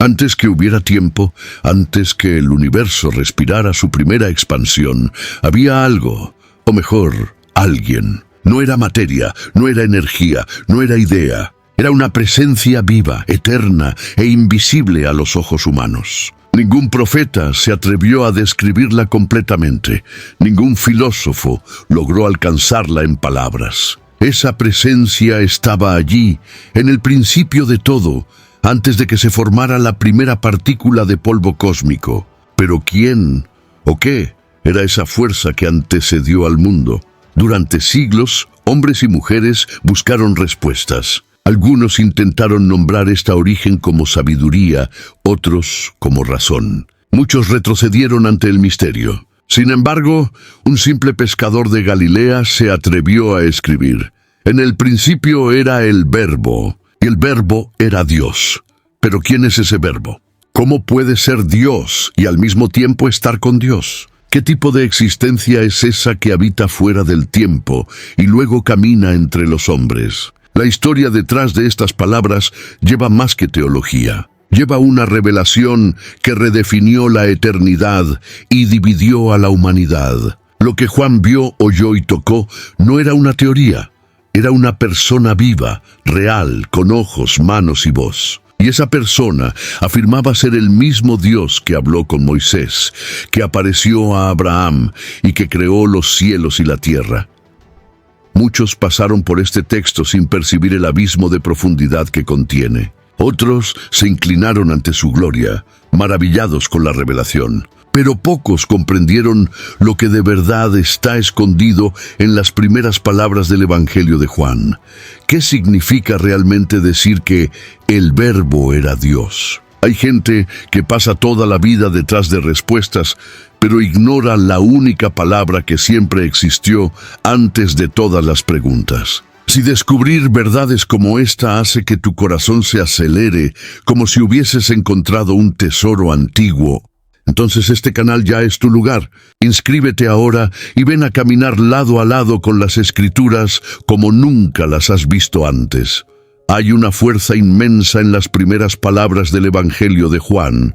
Antes que hubiera tiempo, antes que el universo respirara su primera expansión, había algo, o mejor, alguien. No era materia, no era energía, no era idea. Era una presencia viva, eterna e invisible a los ojos humanos. Ningún profeta se atrevió a describirla completamente. Ningún filósofo logró alcanzarla en palabras. Esa presencia estaba allí, en el principio de todo, antes de que se formara la primera partícula de polvo cósmico. Pero ¿quién o qué era esa fuerza que antecedió al mundo? Durante siglos, hombres y mujeres buscaron respuestas. Algunos intentaron nombrar esta origen como sabiduría, otros como razón. Muchos retrocedieron ante el misterio. Sin embargo, un simple pescador de Galilea se atrevió a escribir: en el principio era el Verbo, y el Verbo era Dios. ¿Pero quién es ese Verbo? ¿Cómo puede ser Dios y al mismo tiempo estar con Dios? ¿Qué tipo de existencia es esa que habita fuera del tiempo y luego camina entre los hombres? La historia detrás de estas palabras lleva más que teología. Lleva una revelación que redefinió la eternidad y dividió a la humanidad. Lo que Juan vio, oyó y tocó no era una teoría. Era una persona viva, real, con ojos, manos y voz. Y esa persona afirmaba ser el mismo Dios que habló con Moisés, que apareció a Abraham y que creó los cielos y la tierra. Muchos pasaron por este texto sin percibir el abismo de profundidad que contiene. Otros se inclinaron ante su gloria, maravillados con la revelación. Pero pocos comprendieron lo que de verdad está escondido en las primeras palabras del Evangelio de Juan. ¿Qué significa realmente decir que el Verbo era Dios? Hay gente que pasa toda la vida detrás de respuestas, pero ignora la única palabra que siempre existió antes de todas las preguntas. Si descubrir verdades como esta hace que tu corazón se acelere, como si hubieses encontrado un tesoro antiguo, entonces este canal ya es tu lugar. Inscríbete ahora y ven a caminar lado a lado con las Escrituras como nunca las has visto antes. Hay una fuerza inmensa en las primeras palabras del Evangelio de Juan.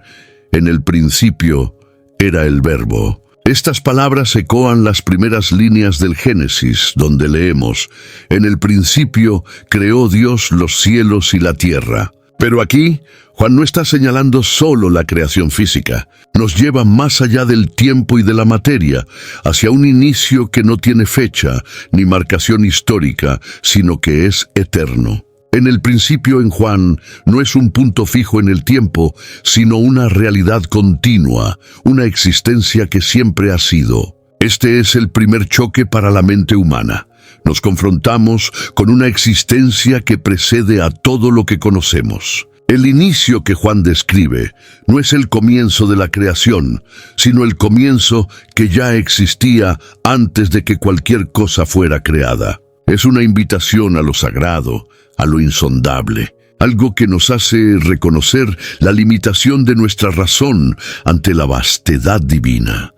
En el principio era el Verbo. Estas palabras ecoan las primeras líneas del Génesis, donde leemos: en el principio creó Dios los cielos y la tierra. Pero aquí, Juan no está señalando solo la creación física. Nos lleva más allá del tiempo y de la materia, hacia un inicio que no tiene fecha ni marcación histórica, sino que es eterno. En el principio en Juan no es un punto fijo en el tiempo, sino una realidad continua, una existencia que siempre ha sido. Este es el primer choque para la mente humana. Nos confrontamos con una existencia que precede a todo lo que conocemos. El inicio que Juan describe no es el comienzo de la creación, sino el comienzo que ya existía antes de que cualquier cosa fuera creada. Es una invitación a lo sagrado, a lo insondable, algo que nos hace reconocer la limitación de nuestra razón ante la vastedad divina.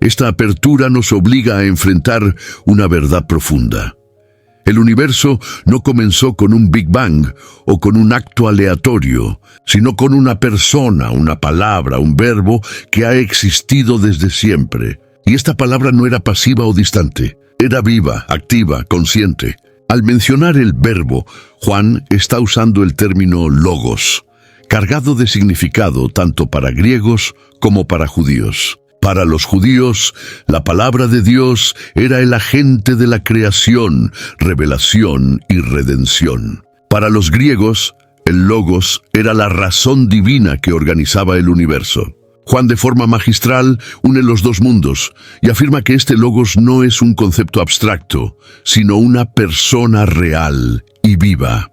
Esta apertura nos obliga a enfrentar una verdad profunda. El universo no comenzó con un Big Bang o con un acto aleatorio, sino con una persona, una palabra, un verbo que ha existido desde siempre. Y esta palabra no era pasiva o distante, era viva, activa, consciente. Al mencionar el verbo, Juan está usando el término logos, cargado de significado tanto para griegos como para judíos. Para los judíos, la palabra de Dios era el agente de la creación, revelación y redención. Para los griegos, el logos era la razón divina que organizaba el universo. Juan, de forma magistral, une los dos mundos y afirma que este logos no es un concepto abstracto, sino una persona real y viva.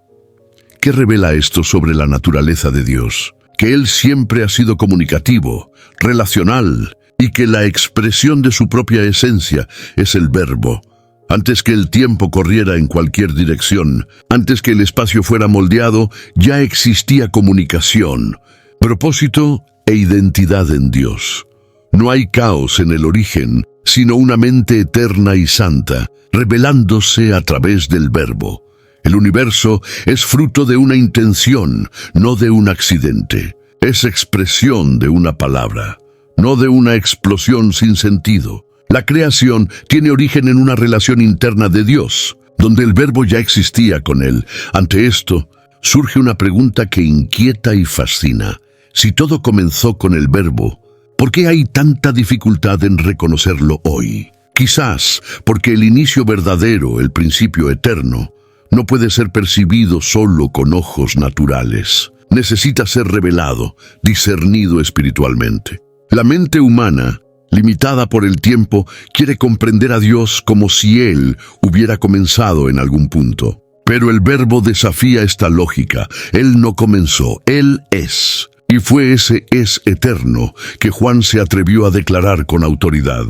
¿Qué revela esto sobre la naturaleza de Dios? Que Él siempre ha sido comunicativo, relacional, y que la expresión de su propia esencia es el verbo. Antes que el tiempo corriera en cualquier dirección, antes que el espacio fuera moldeado, ya existía comunicación, propósito e identidad en Dios. No hay caos en el origen, sino una mente eterna y santa, revelándose a través del verbo. El universo es fruto de una intención, no de un accidente. es expresión de una palabra, no de una explosión sin sentido. La creación tiene origen en una relación interna de Dios, donde el Verbo ya existía con Él. Ante esto, surge una pregunta que inquieta y fascina. Si todo comenzó con el Verbo, ¿por qué hay tanta dificultad en reconocerlo hoy? Quizás porque el inicio verdadero, el principio eterno, no puede ser percibido solo con ojos naturales. Necesita ser revelado, discernido espiritualmente. La mente humana, limitada por el tiempo, quiere comprender a Dios como si Él hubiera comenzado en algún punto. Pero el Verbo desafía esta lógica. Él no comenzó, Él es. Y fue ese es eterno que Juan se atrevió a declarar con autoridad.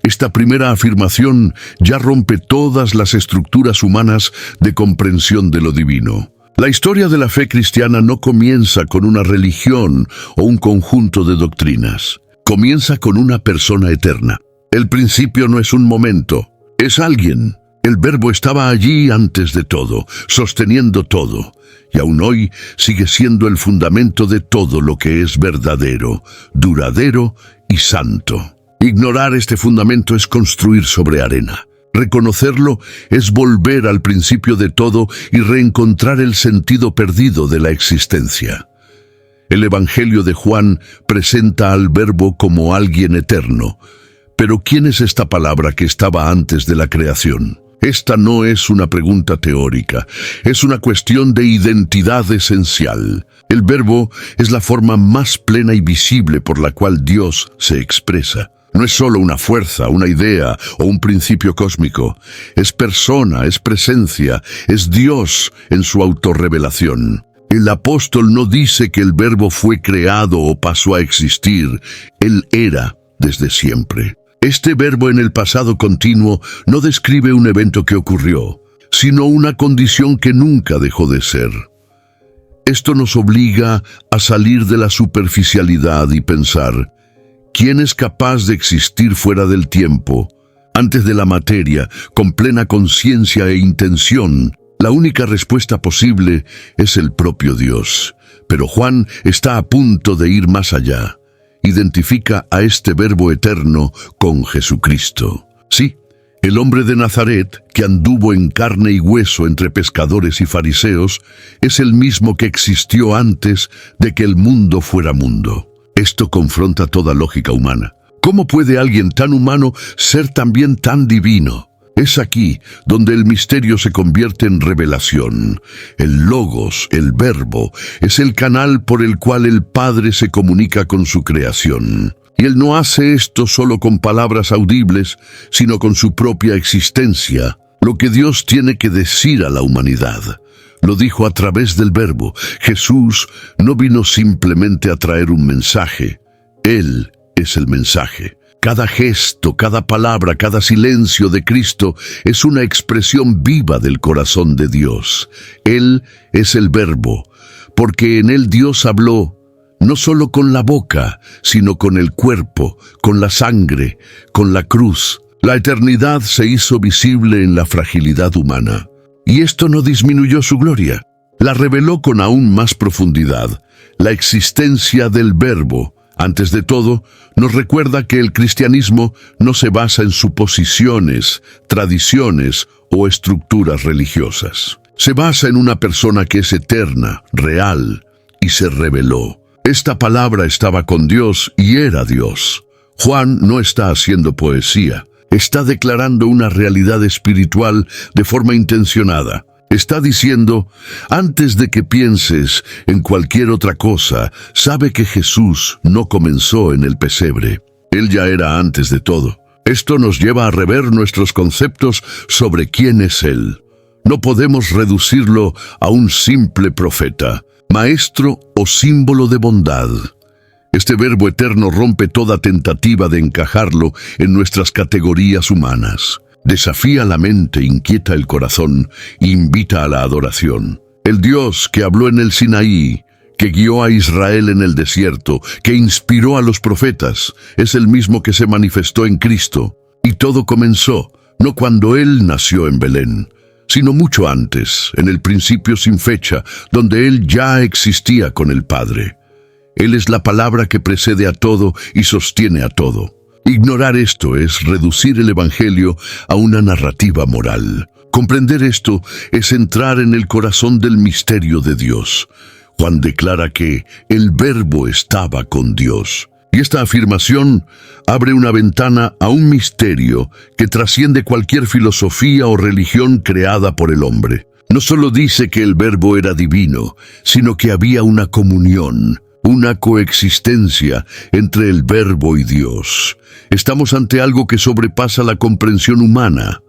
Esta primera afirmación ya rompe todas las estructuras humanas de comprensión de lo divino. La historia de la fe cristiana no comienza con una religión o un conjunto de doctrinas. Comienza con una persona eterna. El principio no es un momento, es alguien. El Verbo estaba allí antes de todo, sosteniendo todo, y aún hoy sigue siendo el fundamento de todo lo que es verdadero, duradero y santo. Ignorar este fundamento es construir sobre arena. Reconocerlo es volver al principio de todo y reencontrar el sentido perdido de la existencia. El Evangelio de Juan presenta al Verbo como alguien eterno. Pero ¿quién es esta palabra que estaba antes de la creación? Esta no es una pregunta teórica, es una cuestión de identidad esencial. El Verbo es la forma más plena y visible por la cual Dios se expresa. No es solo una fuerza, una idea o un principio cósmico. Es persona, es presencia, es Dios en su autorrevelación. El apóstol no dice que el Verbo fue creado o pasó a existir. Él era desde siempre. Este verbo en el pasado continuo no describe un evento que ocurrió, sino una condición que nunca dejó de ser. Esto nos obliga a salir de la superficialidad y pensar, ¿quién es capaz de existir fuera del tiempo, antes de la materia, con plena conciencia e intención? La única respuesta posible es el propio Dios. Pero Juan está a punto de ir más allá. Identifica a este Verbo eterno con Jesucristo. Sí, el hombre de Nazaret, que anduvo en carne y hueso entre pescadores y fariseos, es el mismo que existió antes de que el mundo fuera mundo. Esto confronta toda lógica humana. ¿Cómo puede alguien tan humano ser también tan divino? Es aquí donde el misterio se convierte en revelación. El Logos, el Verbo, es el canal por el cual el Padre se comunica con su creación. Y Él no hace esto solo con palabras audibles, sino con su propia existencia. Lo que Dios tiene que decir a la humanidad, lo dijo a través del Verbo. Jesús no vino simplemente a traer un mensaje. Él es el mensaje. Cada gesto, cada palabra, cada silencio de Cristo es una expresión viva del corazón de Dios. Él es el Verbo, porque en Él Dios habló, no solo con la boca, sino con el cuerpo, con la sangre, con la cruz. La eternidad se hizo visible en la fragilidad humana. Y esto no disminuyó su gloria. La reveló con aún más profundidad. La existencia del Verbo, antes de todo, nos recuerda que el cristianismo no se basa en suposiciones, tradiciones o estructuras religiosas. Se basa en una persona que es eterna, real, y se reveló. Esta palabra estaba con Dios y era Dios. Juan no está haciendo poesía, está declarando una realidad espiritual de forma intencionada. Está diciendo, antes de que pienses en cualquier otra cosa, sabe que Jesús no comenzó en el pesebre. Él ya era antes de todo. Esto nos lleva a rever nuestros conceptos sobre quién es Él. No podemos reducirlo a un simple profeta, maestro o símbolo de bondad. Este Verbo eterno rompe toda tentativa de encajarlo en nuestras categorías humanas. Desafía la mente, inquieta el corazón e invita a la adoración. El Dios que habló en el Sinaí, que guió a Israel en el desierto, que inspiró a los profetas, es el mismo que se manifestó en Cristo. Y todo comenzó, no cuando Él nació en Belén, sino mucho antes, en el principio sin fecha, donde Él ya existía con el Padre. Él es la palabra que precede a todo y sostiene a todo. Ignorar esto es reducir el Evangelio a una narrativa moral. Comprender esto es entrar en el corazón del misterio de Dios. Juan declara que el Verbo estaba con Dios. Y esta afirmación abre una ventana a un misterio que trasciende cualquier filosofía o religión creada por el hombre. No solo dice que el Verbo era divino, sino que había una comunión, una coexistencia entre el Verbo y Dios. Estamos ante algo que sobrepasa la comprensión humana.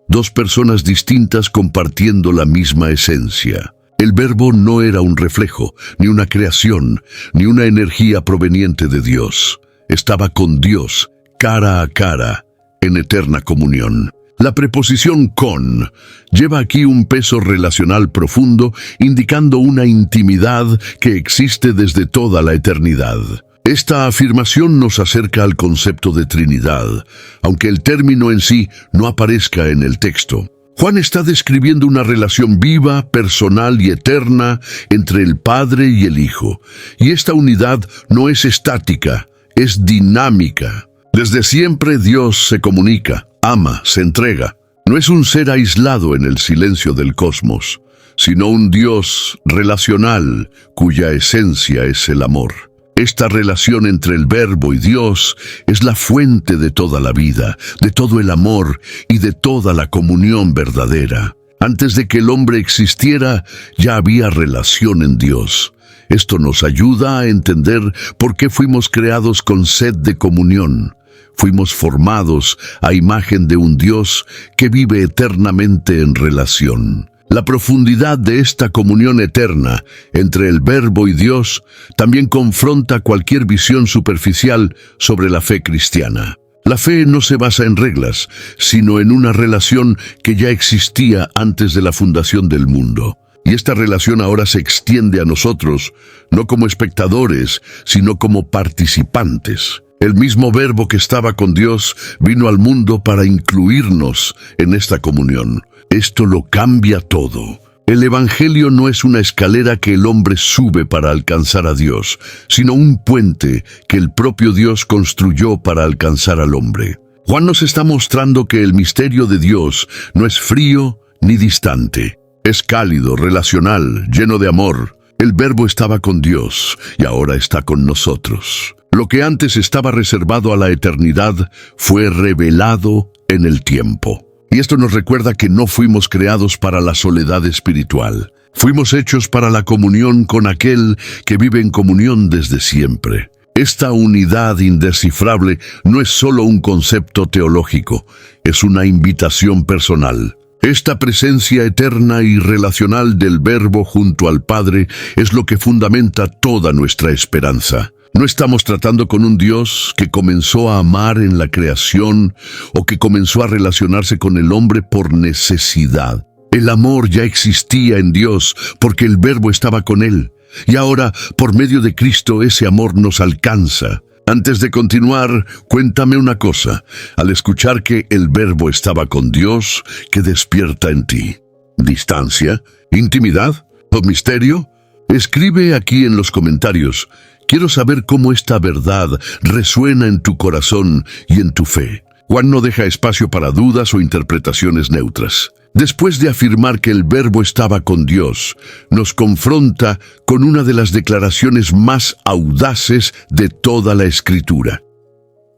Dos personas distintas compartiendo la misma esencia. El Verbo no era un reflejo, ni una creación, ni una energía proveniente de Dios. Estaba con Dios, cara a cara, en eterna comunión. La preposición con lleva aquí un peso relacional profundo, indicando una intimidad que existe desde toda la eternidad. Esta afirmación nos acerca al concepto de Trinidad, aunque el término en sí no aparezca en el texto. Juan está describiendo una relación viva, personal y eterna entre el Padre y el Hijo. Y esta unidad no es estática, es dinámica. Desde siempre Dios se comunica, ama, se entrega. No es un ser aislado en el silencio del cosmos, sino un Dios relacional cuya esencia es el amor. Esta relación entre el Verbo y Dios es la fuente de toda la vida, de todo el amor y de toda la comunión verdadera. Antes de que el hombre existiera, ya había relación en Dios. Esto nos ayuda a entender por qué fuimos creados con sed de comunión. Fuimos formados a imagen de un Dios que vive eternamente en relación. La profundidad de esta comunión eterna entre el Verbo y Dios también confronta cualquier visión superficial sobre la fe cristiana. La fe no se basa en reglas, sino en una relación que ya existía antes de la fundación del mundo. Y esta relación ahora se extiende a nosotros, no como espectadores, sino como participantes. El mismo Verbo que estaba con Dios vino al mundo para incluirnos en esta comunión. Esto lo cambia todo. El Evangelio no es una escalera que el hombre sube para alcanzar a Dios, sino un puente que el propio Dios construyó para alcanzar al hombre. Juan nos está mostrando que el misterio de Dios no es frío ni distante. Es cálido, relacional, lleno de amor. El Verbo estaba con Dios y ahora está con nosotros. Lo que antes estaba reservado a la eternidad fue revelado en el tiempo. Y esto nos recuerda que no fuimos creados para la soledad espiritual. Fuimos hechos para la comunión con aquel que vive en comunión desde siempre. Esta unidad indescifrable no es solo un concepto teológico, es una invitación personal. Esta presencia eterna y relacional del Verbo junto al Padre es lo que fundamenta toda nuestra esperanza. No estamos tratando con un Dios que comenzó a amar en la creación o que comenzó a relacionarse con el hombre por necesidad. El amor ya existía en Dios porque el Verbo estaba con Él. Y ahora, por medio de Cristo, ese amor nos alcanza. Antes de continuar, cuéntame una cosa. Al escuchar que el Verbo estaba con Dios, ¿qué despierta en ti? ¿Distancia? ¿Intimidad? ¿O misterio? Escribe aquí en los comentarios. Quiero saber cómo esta verdad resuena en tu corazón y en tu fe. Juan no deja espacio para dudas o interpretaciones neutras. Después de afirmar que el Verbo estaba con Dios, nos confronta con una de las declaraciones más audaces de toda la Escritura.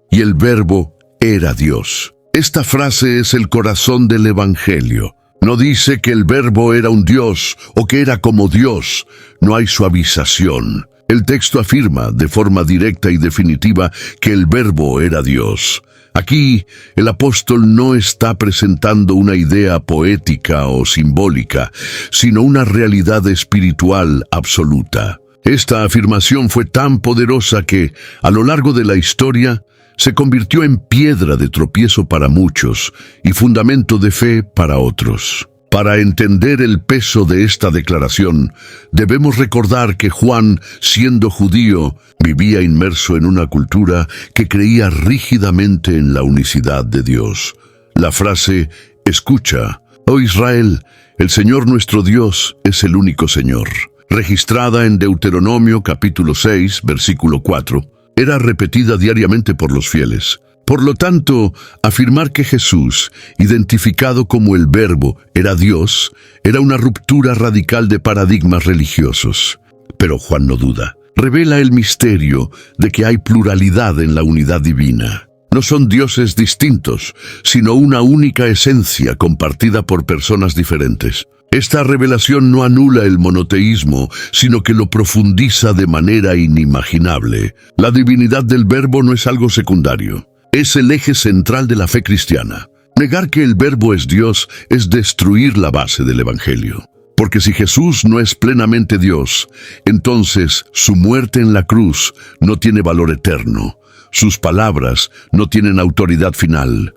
Y el Verbo era Dios. Esta frase es el corazón del Evangelio. No dice que el Verbo era un Dios o que era como Dios. No hay suavización. El texto afirma de forma directa y definitiva que el Verbo era Dios. Aquí, el apóstol no está presentando una idea poética o simbólica, sino una realidad espiritual absoluta. Esta afirmación fue tan poderosa que, a lo largo de la historia, se convirtió en piedra de tropiezo para muchos y fundamento de fe para otros. Para entender el peso de esta declaración, debemos recordar que Juan, siendo judío, vivía inmerso en una cultura que creía rígidamente en la unicidad de Dios. La frase, escucha, oh Israel, el Señor nuestro Dios es el único Señor. registrada en Deuteronomio capítulo 6, versículo 4, era repetida diariamente por los fieles. Por lo tanto, afirmar que Jesús, identificado como el Verbo, era Dios, era una ruptura radical de paradigmas religiosos. Pero Juan no duda. Revela el misterio de que hay pluralidad en la unidad divina. No son dioses distintos, sino una única esencia compartida por personas diferentes. Esta revelación no anula el monoteísmo, sino que lo profundiza de manera inimaginable. La divinidad del Verbo no es algo secundario. Es el eje central de la fe cristiana. Negar que el Verbo es Dios es destruir la base del Evangelio. Porque si Jesús no es plenamente Dios, entonces su muerte en la cruz no tiene valor eterno, sus palabras no tienen autoridad final,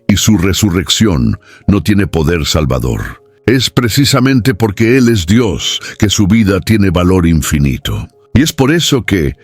y su resurrección no tiene poder salvador. Es precisamente porque Él es Dios que su vida tiene valor infinito. Y es por eso que,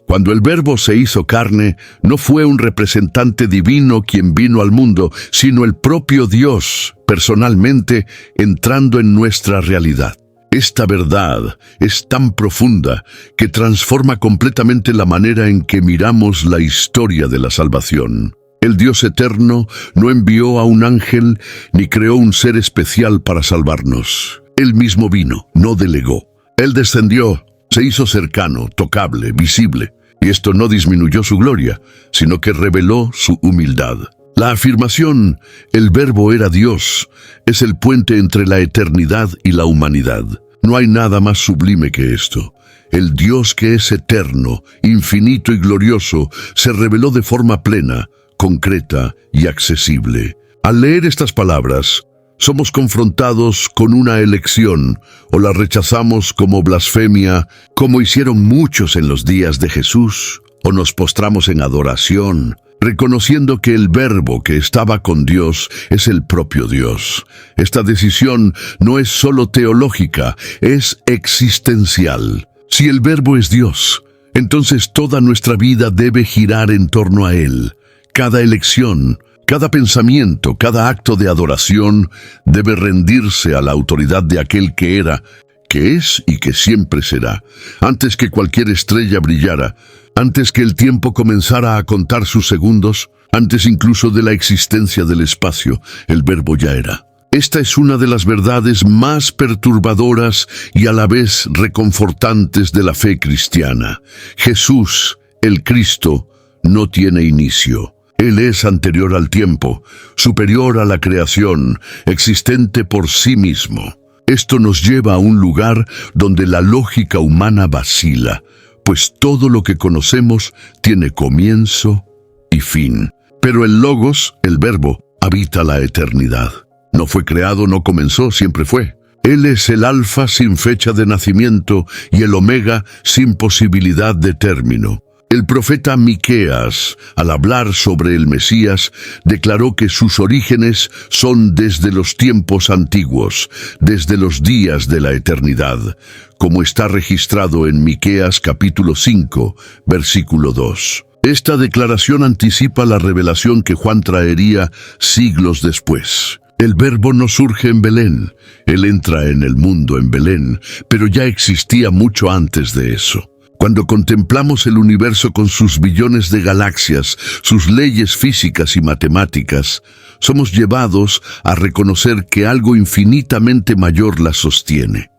cuando el Verbo se hizo carne, no fue un representante divino quien vino al mundo, sino el propio Dios, personalmente, entrando en nuestra realidad. Esta verdad es tan profunda que transforma completamente la manera en que miramos la historia de la salvación. El Dios eterno no envió a un ángel ni creó un ser especial para salvarnos. Él mismo vino, no delegó. Él descendió, se hizo cercano, tocable, visible. Y esto no disminuyó su gloria, sino que reveló su humildad. La afirmación, el Verbo era Dios, es el puente entre la eternidad y la humanidad. No hay nada más sublime que esto. El Dios que es eterno, infinito y glorioso, se reveló de forma plena, concreta y accesible. Al leer estas palabras, somos confrontados con una elección, o la rechazamos como blasfemia, como hicieron muchos en los días de Jesús, o nos postramos en adoración, reconociendo que el Verbo que estaba con Dios es el propio Dios. Esta decisión no es solo teológica, es existencial. Si el Verbo es Dios, entonces toda nuestra vida debe girar en torno a Él. Cada elección, cada pensamiento, cada acto de adoración debe rendirse a la autoridad de aquel que era, que es y que siempre será. Antes que cualquier estrella brillara, antes que el tiempo comenzara a contar sus segundos, antes incluso de la existencia del espacio, el Verbo ya era. Esta es una de las verdades más perturbadoras y a la vez reconfortantes de la fe cristiana. Jesús, el Cristo, no tiene inicio. Él es anterior al tiempo, superior a la creación, existente por sí mismo. Esto nos lleva a un lugar donde la lógica humana vacila, pues todo lo que conocemos tiene comienzo y fin. Pero el Logos, el Verbo, habita la eternidad. No fue creado, no comenzó, siempre fue. Él es el Alfa sin fecha de nacimiento y el Omega sin posibilidad de término. El profeta Miqueas, al hablar sobre el Mesías, declaró que sus orígenes son desde los tiempos antiguos, desde los días de la eternidad, como está registrado en Miqueas capítulo 5, versículo 2. Esta declaración anticipa la revelación que Juan traería siglos después. El Verbo no surge en Belén, Él entra en el mundo en Belén, pero ya existía mucho antes de eso. Cuando contemplamos el universo con sus billones de galaxias, sus leyes físicas y matemáticas, somos llevados a reconocer que algo infinitamente mayor las sostiene.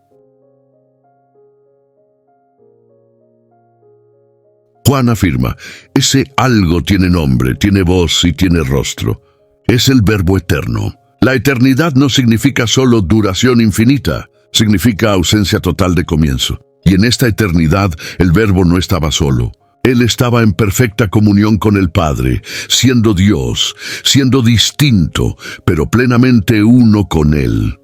Juan afirma, ese algo tiene nombre, tiene voz y tiene rostro. Es el Verbo eterno. La eternidad no significa solo duración infinita, significa ausencia total de comienzo. Y en esta eternidad el Verbo no estaba solo. Él estaba en perfecta comunión con el Padre, siendo Dios, siendo distinto, pero plenamente uno con Él.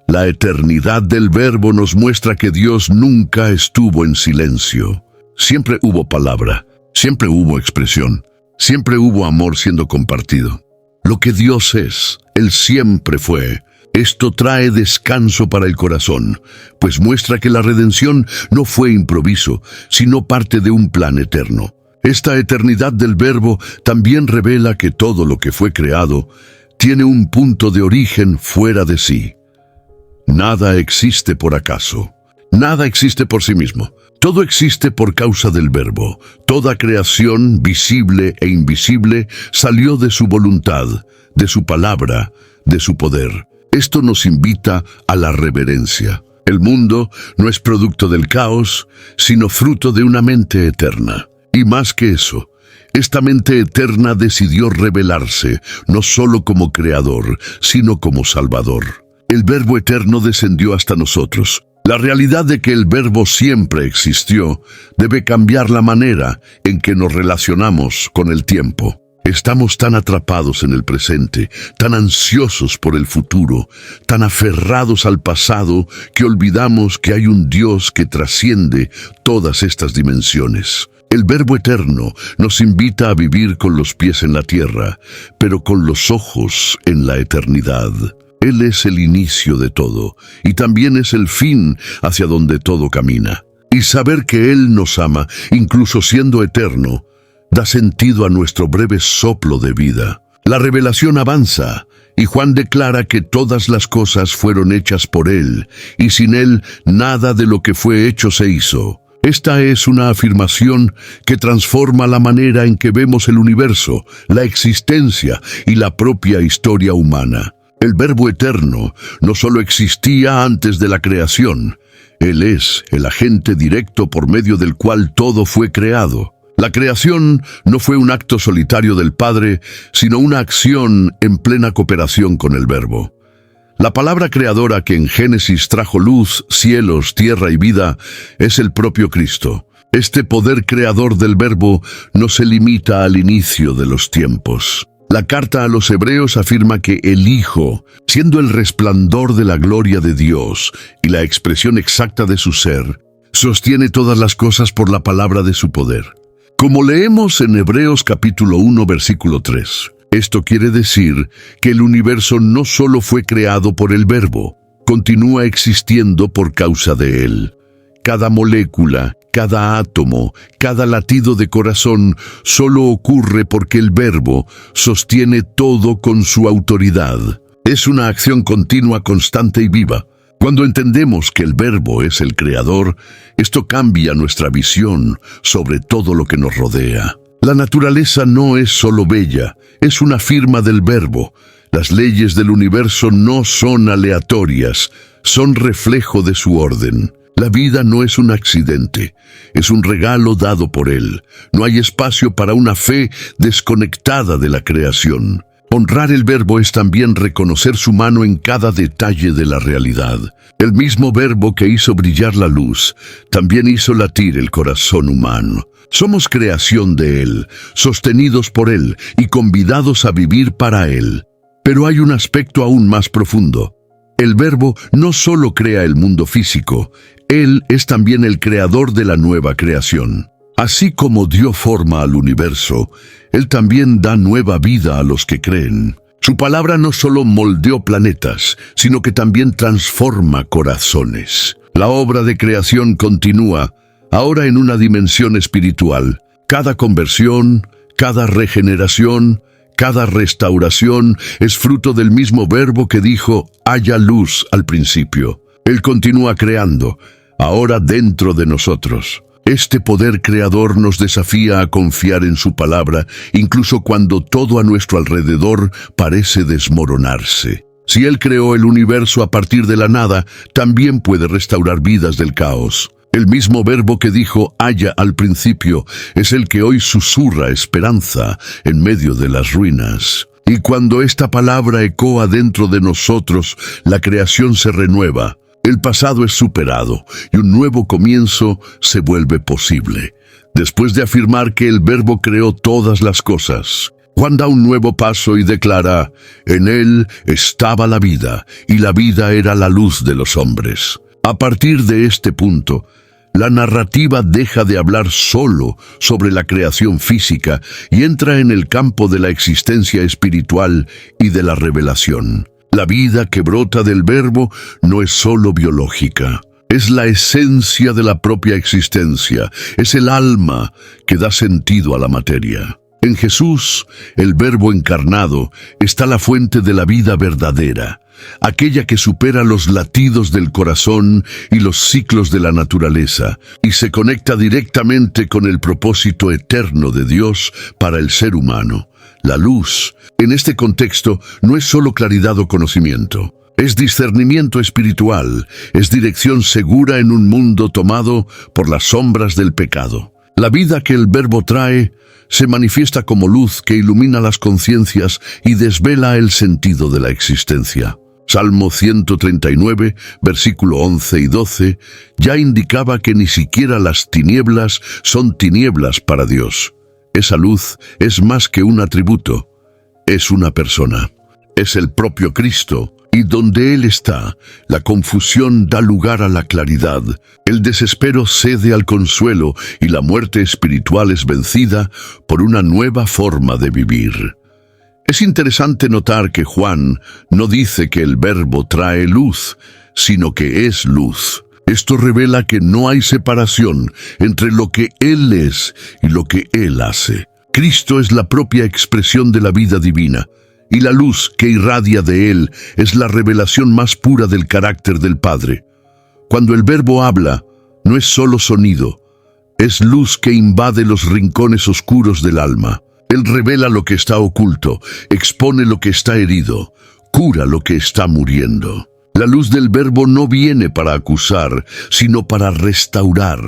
La eternidad del Verbo nos muestra que Dios nunca estuvo en silencio. Siempre hubo palabra, siempre hubo expresión, siempre hubo amor siendo compartido. Lo que Dios es, Él siempre fue. Esto trae descanso para el corazón, pues muestra que la redención no fue improviso, sino parte de un plan eterno. Esta eternidad del Verbo también revela que todo lo que fue creado tiene un punto de origen fuera de sí. Nada existe por acaso, Nada existe por sí mismo. Todo existe por causa del Verbo. Toda creación, visible e invisible, salió de su voluntad, de su palabra, de su poder. Esto nos invita a la reverencia. El mundo no es producto del caos, sino fruto de una mente eterna. Y más que eso, esta mente eterna decidió revelarse, no solo como creador, sino como salvador. El Verbo eterno descendió hasta nosotros. La realidad de que el Verbo siempre existió debe cambiar la manera en que nos relacionamos con el tiempo. Estamos tan atrapados en el presente, tan ansiosos por el futuro, tan aferrados al pasado, que olvidamos que hay un Dios que trasciende todas estas dimensiones. El Verbo eterno nos invita a vivir con los pies en la tierra, pero con los ojos en la eternidad. Él es el inicio de todo, y también es el fin hacia donde todo camina. Y saber que Él nos ama, incluso siendo eterno, da sentido a nuestro breve soplo de vida. La revelación avanza, y Juan declara que todas las cosas fueron hechas por Él, y sin Él nada de lo que fue hecho se hizo. Esta es una afirmación que transforma la manera en que vemos el universo, la existencia y la propia historia humana. El Verbo eterno no solo existía antes de la creación, Él es el agente directo por medio del cual todo fue creado. La creación no fue un acto solitario del Padre, sino una acción en plena cooperación con el Verbo. La palabra creadora que en Génesis trajo luz, cielos, tierra y vida es el propio Cristo. Este poder creador del Verbo no se limita al inicio de los tiempos. La carta a los Hebreos afirma que el Hijo, siendo el resplandor de la gloria de Dios y la expresión exacta de su ser, sostiene todas las cosas por la palabra de su poder. Como leemos en Hebreos capítulo 1, versículo 3, esto quiere decir que el universo no solo fue creado por el Verbo, continúa existiendo por causa de Él. Cada molécula, cada átomo, cada latido de corazón solo ocurre porque el Verbo sostiene todo con su autoridad. Es una acción continua, constante y viva. Cuando entendemos que el Verbo es el Creador, esto cambia nuestra visión sobre todo lo que nos rodea. La naturaleza no es solo bella, es una firma del Verbo. Las leyes del universo no son aleatorias, son reflejo de su orden. La vida no es un accidente, es un regalo dado por Él. No hay espacio para una fe desconectada de la creación. Honrar el Verbo es también reconocer su mano en cada detalle de la realidad. El mismo Verbo que hizo brillar la luz, también hizo latir el corazón humano. Somos creación de Él, sostenidos por Él y convidados a vivir para Él. Pero hay un aspecto aún más profundo. El Verbo no solo crea el mundo físico, Él es también el creador de la nueva creación. Así como dio forma al universo, Él también da nueva vida a los que creen. Su palabra no solo moldeó planetas, sino que también transforma corazones. La obra de creación continúa, ahora en una dimensión espiritual. Cada conversión, cada regeneración, cada restauración es fruto del mismo Verbo que dijo, haya luz al principio. Él continúa creando, ahora dentro de nosotros. Este poder creador nos desafía a confiar en su palabra, incluso cuando todo a nuestro alrededor parece desmoronarse. Si Él creó el universo a partir de la nada, también puede restaurar vidas del caos. El mismo Verbo que dijo haya al principio es el que hoy susurra esperanza en medio de las ruinas. Y cuando esta palabra ecoa dentro de nosotros, la creación se renueva. El pasado es superado y un nuevo comienzo se vuelve posible. Después de afirmar que el Verbo creó todas las cosas, Juan da un nuevo paso y declara, en Él estaba la vida, y la vida era la luz de los hombres. A partir de este punto, la narrativa deja de hablar solo sobre la creación física y entra en el campo de la existencia espiritual y de la revelación. La vida que brota del Verbo no es solo biológica, es la esencia de la propia existencia, es el alma que da sentido a la materia. En Jesús, el Verbo encarnado, está la fuente de la vida verdadera, aquella que supera los latidos del corazón y los ciclos de la naturaleza, y se conecta directamente con el propósito eterno de Dios para el ser humano. La luz, en este contexto, no es solo claridad o conocimiento. Es discernimiento espiritual, es dirección segura en un mundo tomado por las sombras del pecado. La vida que el Verbo trae se manifiesta como luz que ilumina las conciencias y desvela el sentido de la existencia. Salmo 139, versículo 11 y 12, ya indicaba que ni siquiera las tinieblas son tinieblas para Dios. Esa luz es más que un atributo, es una persona. Es el propio Cristo, y donde Él está, la confusión da lugar a la claridad, el desespero cede al consuelo y la muerte espiritual es vencida por una nueva forma de vivir. Es interesante notar que Juan no dice que el Verbo trae luz, sino que es luz. Esto revela que no hay separación entre lo que Él es y lo que Él hace. Cristo es la propia expresión de la vida divina, y la luz que irradia de Él es la revelación más pura del carácter del Padre. Cuando el Verbo habla, no es solo sonido, es luz que invade los rincones oscuros del alma. Él revela lo que está oculto, expone lo que está herido, cura lo que está muriendo. La luz del Verbo no viene para acusar, sino para restaurar,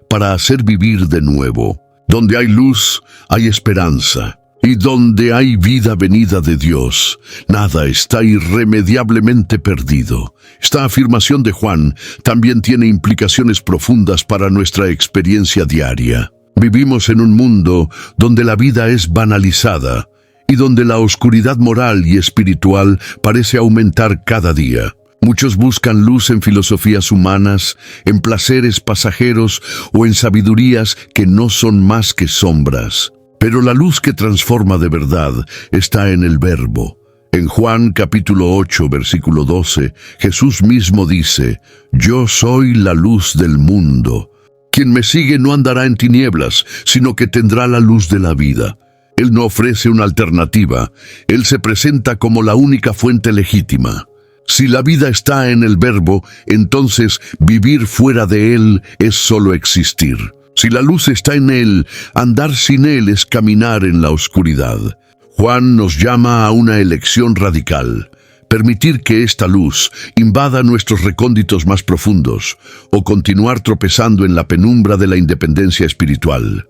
para hacer vivir de nuevo. Donde hay luz, hay esperanza. Y donde hay vida venida de Dios, nada está irremediablemente perdido. Esta afirmación de Juan también tiene implicaciones profundas para nuestra experiencia diaria. Vivimos en un mundo donde la vida es banalizada y donde la oscuridad moral y espiritual parece aumentar cada día. Muchos buscan luz en filosofías humanas, en placeres pasajeros o en sabidurías que no son más que sombras. Pero la luz que transforma de verdad está en el Verbo. En Juan capítulo 8, versículo 12, Jesús mismo dice: «Yo soy la luz del mundo. Quien me sigue no andará en tinieblas, sino que tendrá la luz de la vida». Él no ofrece una alternativa. Él se presenta como la única fuente legítima. Si la vida está en el Verbo, entonces vivir fuera de Él es solo existir. Si la luz está en Él, andar sin Él es caminar en la oscuridad. Juan nos llama a una elección radical: permitir que esta luz invada nuestros recónditos más profundos, o continuar tropezando en la penumbra de la independencia espiritual.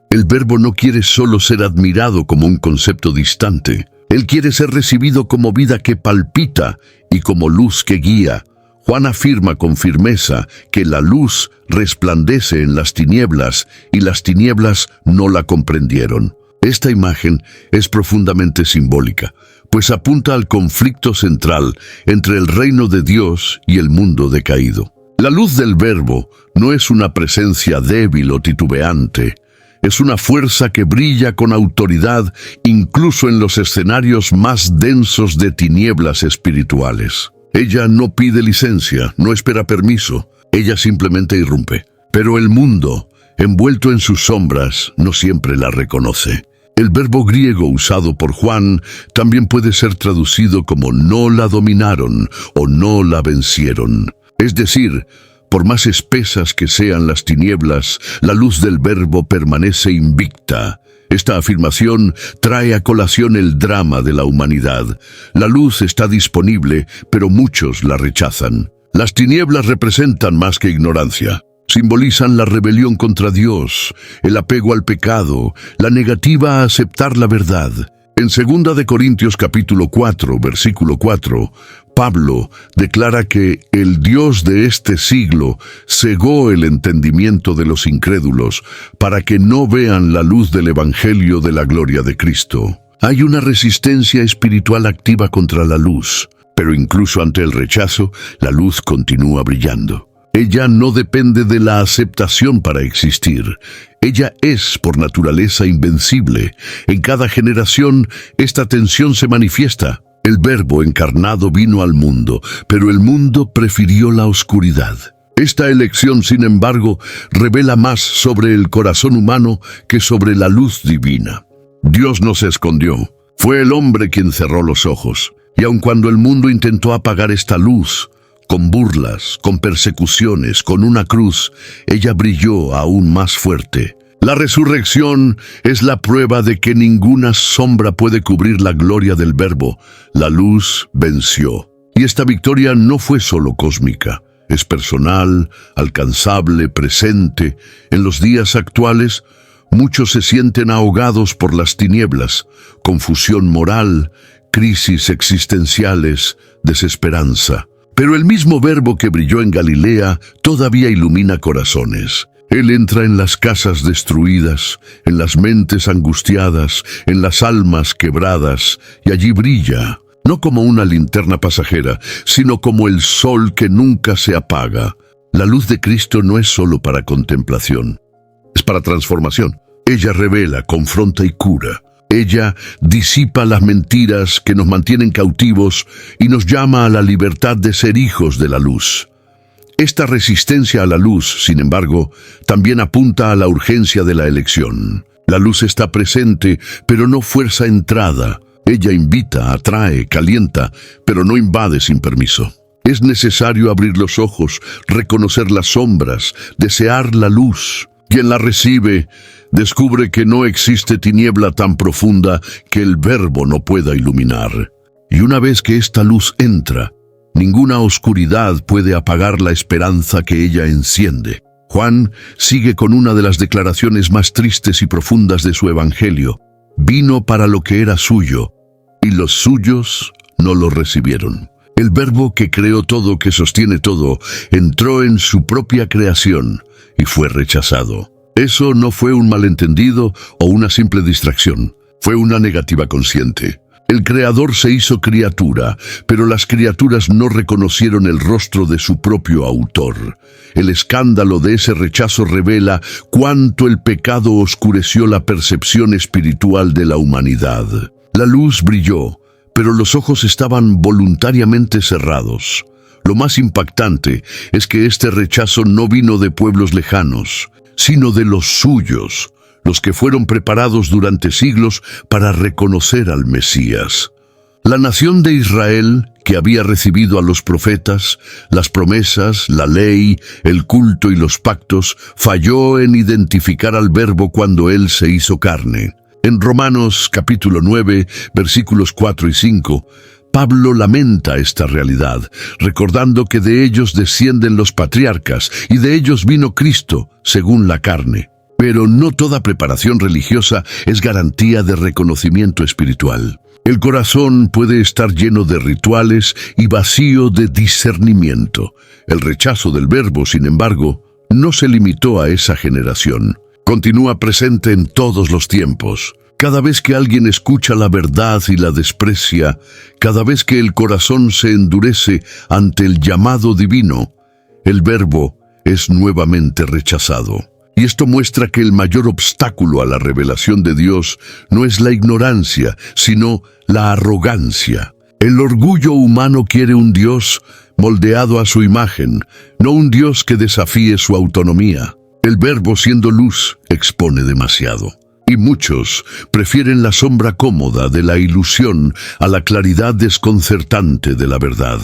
El Verbo no quiere solo ser admirado como un concepto distante. Él quiere ser recibido como vida que palpita y como luz que guía. Juan afirma con firmeza que la luz resplandece en las tinieblas y las tinieblas no la comprendieron. Esta imagen es profundamente simbólica, pues apunta al conflicto central entre el reino de Dios y el mundo decaído. La luz del Verbo no es una presencia débil o titubeante. Es una fuerza que brilla con autoridad incluso en los escenarios más densos de tinieblas espirituales. Ella no pide licencia, no espera permiso, ella simplemente irrumpe. Pero el mundo, envuelto en sus sombras, no siempre la reconoce. El verbo griego usado por Juan también puede ser traducido como no la dominaron o no la vencieron. Es decir, por más espesas que sean las tinieblas, la luz del Verbo permanece invicta. Esta afirmación trae a colación el drama de la humanidad. La luz está disponible, pero muchos la rechazan. Las tinieblas representan más que ignorancia. Simbolizan la rebelión contra Dios, el apego al pecado, la negativa a aceptar la verdad. En 2 de Corintios capítulo 4, versículo 4, Pablo declara que el Dios de este siglo cegó el entendimiento de los incrédulos para que no vean la luz del Evangelio de la gloria de Cristo. Hay una resistencia espiritual activa contra la luz, pero incluso ante el rechazo, la luz continúa brillando. Ella no depende de la aceptación para existir. Ella es, por naturaleza, invencible. En cada generación, esta tensión se manifiesta. El Verbo encarnado vino al mundo, pero el mundo prefirió la oscuridad. Esta elección, sin embargo, revela más sobre el corazón humano que sobre la luz divina. Dios no se escondió. Fue el hombre quien cerró los ojos. Y aun cuando el mundo intentó apagar esta luz, con burlas, con persecuciones, con una cruz, ella brilló aún más fuerte. La resurrección es la prueba de que ninguna sombra puede cubrir la gloria del Verbo. La luz venció. Y esta victoria no fue solo cósmica. Es personal, alcanzable, presente. En los días actuales, muchos se sienten ahogados por las tinieblas, confusión moral, crisis existenciales, desesperanza. Pero el mismo Verbo que brilló en Galilea todavía ilumina corazones. Él entra en las casas destruidas, en las mentes angustiadas, en las almas quebradas, y allí brilla, no como una linterna pasajera, sino como el sol que nunca se apaga. La luz de Cristo no es solo para contemplación, es para transformación. Ella revela, confronta y cura. Ella disipa las mentiras que nos mantienen cautivos y nos llama a la libertad de ser hijos de la luz. Esta resistencia a la luz, sin embargo, también apunta a la urgencia de la elección. La luz está presente, pero no fuerza entrada. Ella invita, atrae, calienta, pero no invade sin permiso. Es necesario abrir los ojos, reconocer las sombras, desear la luz. Quien la recibe, descubre que no existe tiniebla tan profunda que el Verbo no pueda iluminar. Y una vez que esta luz entra, ninguna oscuridad puede apagar la esperanza que ella enciende. Juan sigue con una de las declaraciones más tristes y profundas de su evangelio. Vino para lo que era suyo, y los suyos no lo recibieron. El Verbo que creó todo, que sostiene todo, entró en su propia creación y fue rechazado. Eso no fue un malentendido o una simple distracción. Fue una negativa consciente. El Creador se hizo criatura, pero las criaturas no reconocieron el rostro de su propio autor. El escándalo de ese rechazo revela cuánto el pecado oscureció la percepción espiritual de la humanidad. La luz brilló, pero los ojos estaban voluntariamente cerrados. Lo más impactante es que este rechazo no vino de pueblos lejanos, sino de los suyos, los que fueron preparados durante siglos para reconocer al Mesías. La nación de Israel, que había recibido a los profetas, las promesas, la ley, el culto y los pactos, falló en identificar al Verbo cuando Él se hizo carne. En Romanos capítulo 9, versículos 4 y 5, Pablo lamenta esta realidad, recordando que de ellos descienden los patriarcas y de ellos vino Cristo, según la carne. Pero no toda preparación religiosa es garantía de reconocimiento espiritual. El corazón puede estar lleno de rituales y vacío de discernimiento. El rechazo del Verbo, sin embargo, no se limitó a esa generación. Continúa presente en todos los tiempos. Cada vez que alguien escucha la verdad y la desprecia, cada vez que el corazón se endurece ante el llamado divino, el Verbo es nuevamente rechazado. Y esto muestra que el mayor obstáculo a la revelación de Dios no es la ignorancia, sino la arrogancia. El orgullo humano quiere un Dios moldeado a su imagen, no un Dios que desafíe su autonomía. El Verbo, siendo luz, expone demasiado. Y muchos prefieren la sombra cómoda de la ilusión a la claridad desconcertante de la verdad.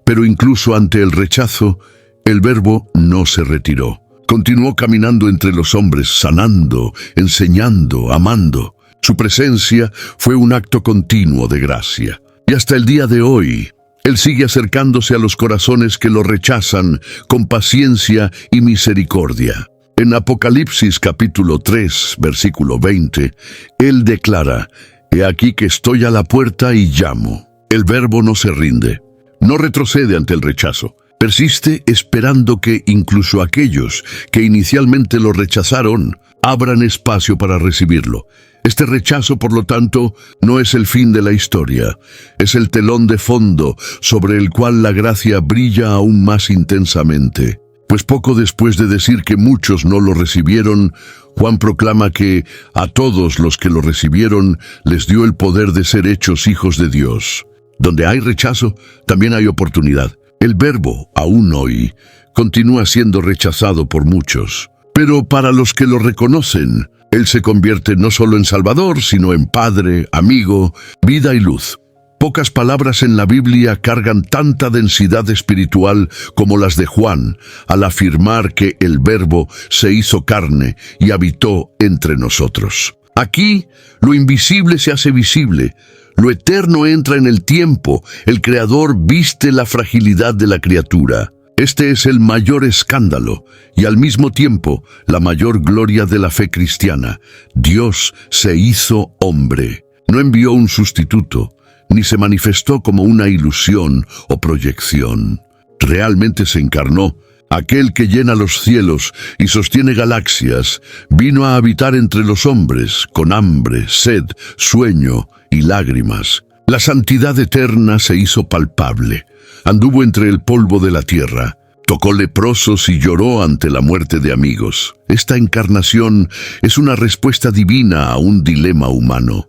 Pero incluso ante el rechazo, el Verbo no se retiró. Continuó caminando entre los hombres, sanando, enseñando, amando. Su presencia fue un acto continuo de gracia. Y hasta el día de hoy, Él sigue acercándose a los corazones que lo rechazan con paciencia y misericordia. En Apocalipsis capítulo 3, versículo 20, Él declara: «He aquí que estoy a la puerta y llamo». El Verbo no se rinde, no retrocede ante el rechazo. Persiste esperando que incluso aquellos que inicialmente lo rechazaron abran espacio para recibirlo. Este rechazo, por lo tanto, no es el fin de la historia. Es el telón de fondo sobre el cual la gracia brilla aún más intensamente. Pues poco después de decir que muchos no lo recibieron, Juan proclama que a todos los que lo recibieron les dio el poder de ser hechos hijos de Dios. Donde hay rechazo, también hay oportunidad. El Verbo, aún hoy, continúa siendo rechazado por muchos. Pero para los que lo reconocen, Él se convierte no solo en Salvador, sino en Padre, amigo, vida y luz. Pocas palabras en la Biblia cargan tanta densidad espiritual como las de Juan, al afirmar que el Verbo se hizo carne y habitó entre nosotros. Aquí, lo invisible se hace visible, lo eterno entra en el tiempo, el Creador viste la fragilidad de la criatura. Este es el mayor escándalo y al mismo tiempo la mayor gloria de la fe cristiana. Dios se hizo hombre, no envió un sustituto, ni se manifestó como una ilusión o proyección. Realmente se encarnó. Aquel que llena los cielos y sostiene galaxias, vino a habitar entre los hombres con hambre, sed, sueño y lágrimas. La santidad eterna se hizo palpable. Anduvo entre el polvo de la tierra, tocó leprosos y lloró ante la muerte de amigos. Esta encarnación es una respuesta divina a un dilema humano.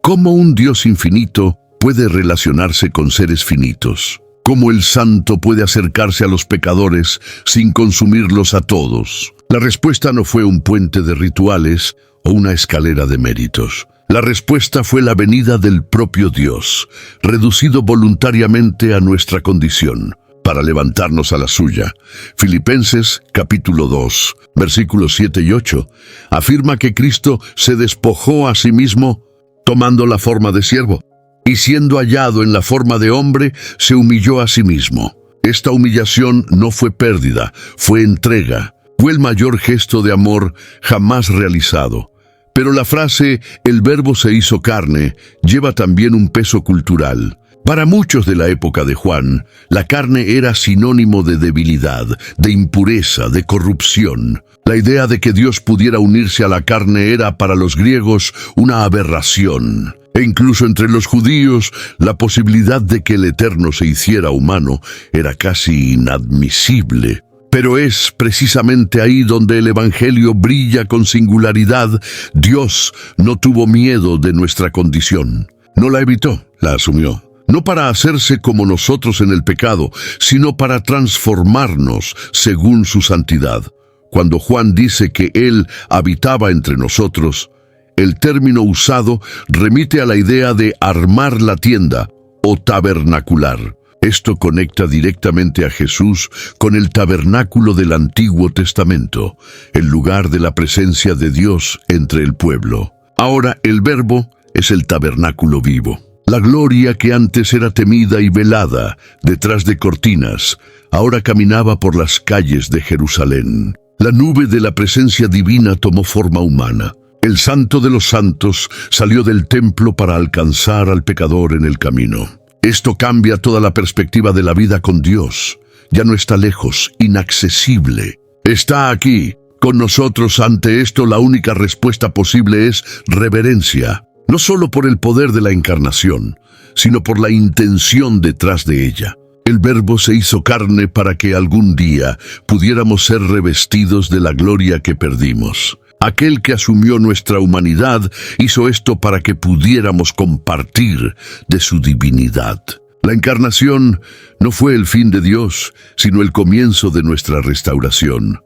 ¿Cómo un Dios infinito puede relacionarse con seres finitos? ¿Cómo el santo puede acercarse a los pecadores sin consumirlos a todos? La respuesta no fue un puente de rituales o una escalera de méritos. La respuesta fue la venida del propio Dios, reducido voluntariamente a nuestra condición, para levantarnos a la suya. Filipenses capítulo 2, versículos 7 y 8, afirma que Cristo se despojó a sí mismo tomando la forma de siervo, y siendo hallado en la forma de hombre, se humilló a sí mismo. Esta humillación no fue pérdida, fue entrega. Fue el mayor gesto de amor jamás realizado. Pero la frase «el Verbo se hizo carne» lleva también un peso cultural. Para muchos de la época de Juan, la carne era sinónimo de debilidad, de impureza, de corrupción. La idea de que Dios pudiera unirse a la carne era para los griegos una aberración. E incluso entre los judíos, la posibilidad de que el Eterno se hiciera humano era casi inadmisible. Pero es precisamente ahí donde el Evangelio brilla con singularidad. Dios no tuvo miedo de nuestra condición. No la evitó, la asumió. No para hacerse como nosotros en el pecado, sino para transformarnos según su santidad. Cuando Juan dice que Él habitaba entre nosotros, el término usado remite a la idea de armar la tienda o tabernacular. Esto conecta directamente a Jesús con el tabernáculo del Antiguo Testamento, el lugar de la presencia de Dios entre el pueblo. Ahora el Verbo es el tabernáculo vivo. La gloria que antes era temida y velada detrás de cortinas, ahora caminaba por las calles de Jerusalén. La nube de la presencia divina tomó forma humana. El Santo de los Santos salió del templo para alcanzar al pecador en el camino. Esto cambia toda la perspectiva de la vida con Dios. Ya no está lejos, inaccesible. Está aquí, con nosotros. Ante esto, la única respuesta posible es reverencia. No solo por el poder de la encarnación, sino por la intención detrás de ella. El Verbo se hizo carne para que algún día pudiéramos ser revestidos de la gloria que perdimos. Aquel que asumió nuestra humanidad hizo esto para que pudiéramos compartir de su divinidad. La encarnación no fue el fin de Dios, sino el comienzo de nuestra restauración.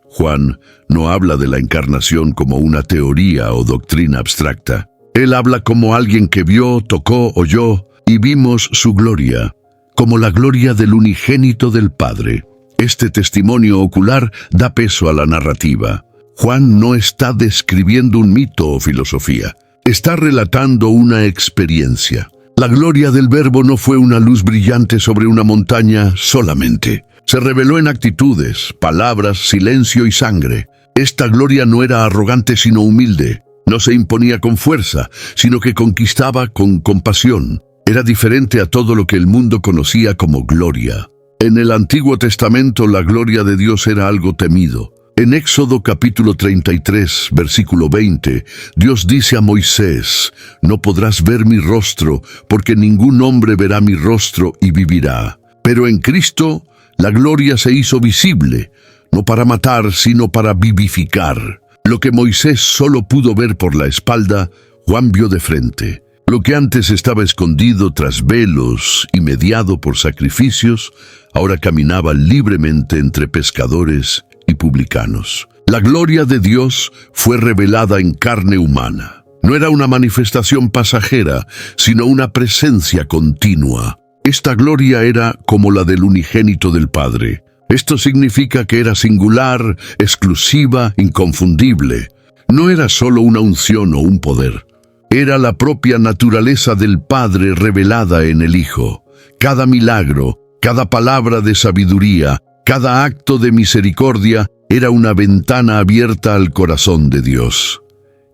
Juan no habla de la encarnación como una teoría o doctrina abstracta. Él habla como alguien que vio, tocó, oyó y vimos su gloria, como la gloria del unigénito del Padre. Este testimonio ocular da peso a la narrativa. Juan no está describiendo un mito o filosofía, está relatando una experiencia. La gloria del Verbo no fue una luz brillante sobre una montaña solamente. Se reveló en actitudes, palabras, silencio y sangre. Esta gloria no era arrogante sino humilde. No se imponía con fuerza, sino que conquistaba con compasión. Era diferente a todo lo que el mundo conocía como gloria. En el Antiguo Testamento la gloria de Dios era algo temido. En Éxodo capítulo 33, versículo 20, Dios dice a Moisés: «No podrás ver mi rostro, porque ningún hombre verá mi rostro y vivirá». Pero en Cristo, la gloria se hizo visible, no para matar, sino para vivificar. Lo que Moisés solo pudo ver por la espalda, Juan vio de frente. Lo que antes estaba escondido tras velos y mediado por sacrificios, ahora caminaba libremente entre pescadores y publicanos. La gloria de Dios fue revelada en carne humana. No era una manifestación pasajera, sino una presencia continua. Esta gloria era como la del unigénito del Padre. Esto significa que era singular, exclusiva, inconfundible. No era solo una unción o un poder. Era la propia naturaleza del Padre revelada en el Hijo. Cada milagro, cada palabra de sabiduría, cada acto de misericordia era una ventana abierta al corazón de Dios.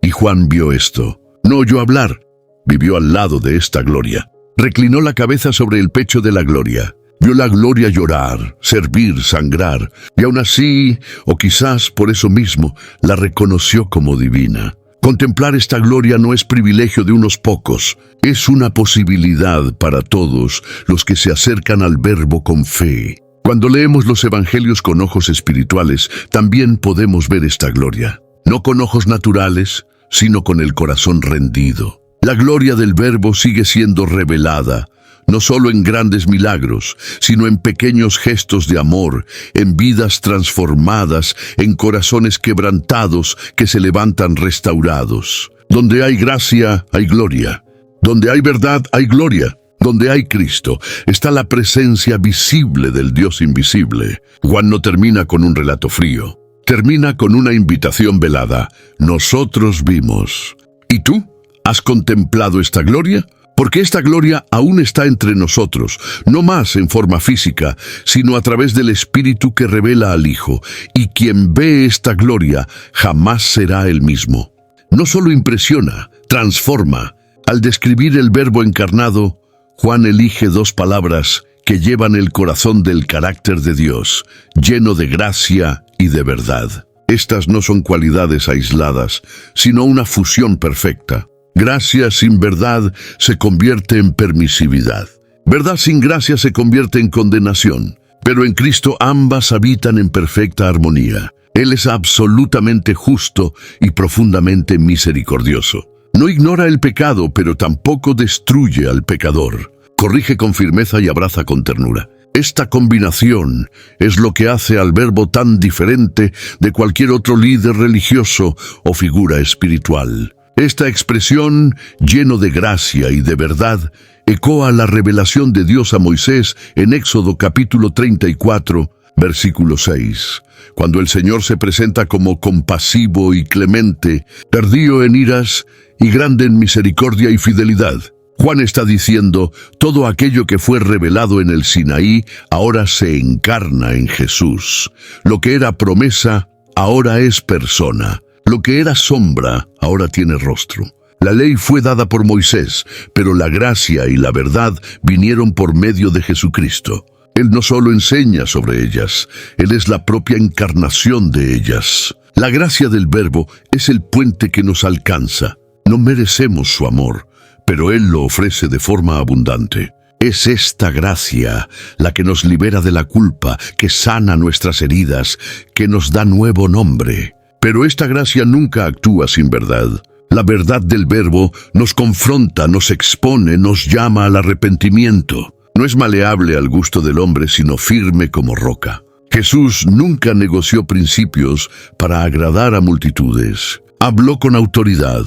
Y Juan vio esto. No oyó hablar, vivió al lado de esta gloria. Reclinó la cabeza sobre el pecho de la gloria. Vio la gloria llorar, servir, sangrar, y aún así, o quizás por eso mismo, la reconoció como divina. Contemplar esta gloria no es privilegio de unos pocos, es una posibilidad para todos los que se acercan al Verbo con fe. Cuando leemos los evangelios con ojos espirituales, también podemos ver esta gloria, no con ojos naturales, sino con el corazón rendido. La gloria del Verbo sigue siendo revelada, no solo en grandes milagros, sino en pequeños gestos de amor, en vidas transformadas, en corazones quebrantados que se levantan restaurados. Donde hay gracia, hay gloria. Donde hay verdad, hay gloria. Donde hay Cristo, está la presencia visible del Dios invisible. Juan no termina con un relato frío. Termina con una invitación velada. Nosotros vimos. ¿Y tú? ¿Has contemplado esta gloria? Porque esta gloria aún está entre nosotros, no más en forma física, sino a través del Espíritu que revela al Hijo, y quien ve esta gloria jamás será el mismo. No solo impresiona, transforma. Al describir el Verbo encarnado, Juan elige dos palabras que llevan el corazón del carácter de Dios, lleno de gracia y de verdad. Estas no son cualidades aisladas, sino una fusión perfecta. Gracia sin verdad se convierte en permisividad. Verdad sin gracia se convierte en condenación. Pero en Cristo ambas habitan en perfecta armonía. Él es absolutamente justo y profundamente misericordioso. No ignora el pecado, pero tampoco destruye al pecador. Corrige con firmeza y abraza con ternura. Esta combinación es lo que hace al Verbo tan diferente de cualquier otro líder religioso o figura espiritual. Esta expresión, lleno de gracia y de verdad, ecoa la revelación de Dios a Moisés en Éxodo capítulo 34, versículo 6, cuando el Señor se presenta como compasivo y clemente, tardío en iras y grande en misericordia y fidelidad. Juan está diciendo, todo aquello que fue revelado en el Sinaí ahora se encarna en Jesús. Lo que era promesa, ahora es persona. Lo que era sombra, ahora tiene rostro. La ley fue dada por Moisés, pero la gracia y la verdad vinieron por medio de Jesucristo. Él no solo enseña sobre ellas, Él es la propia encarnación de ellas. La gracia del Verbo es el puente que nos alcanza. No merecemos su amor, pero Él lo ofrece de forma abundante. Es esta gracia la que nos libera de la culpa, que sana nuestras heridas, que nos da nuevo nombre. Pero esta gracia nunca actúa sin verdad. La verdad del Verbo nos confronta, nos expone, nos llama al arrepentimiento. No es maleable al gusto del hombre, sino firme como roca. Jesús nunca negoció principios para agradar a multitudes. Habló con autoridad,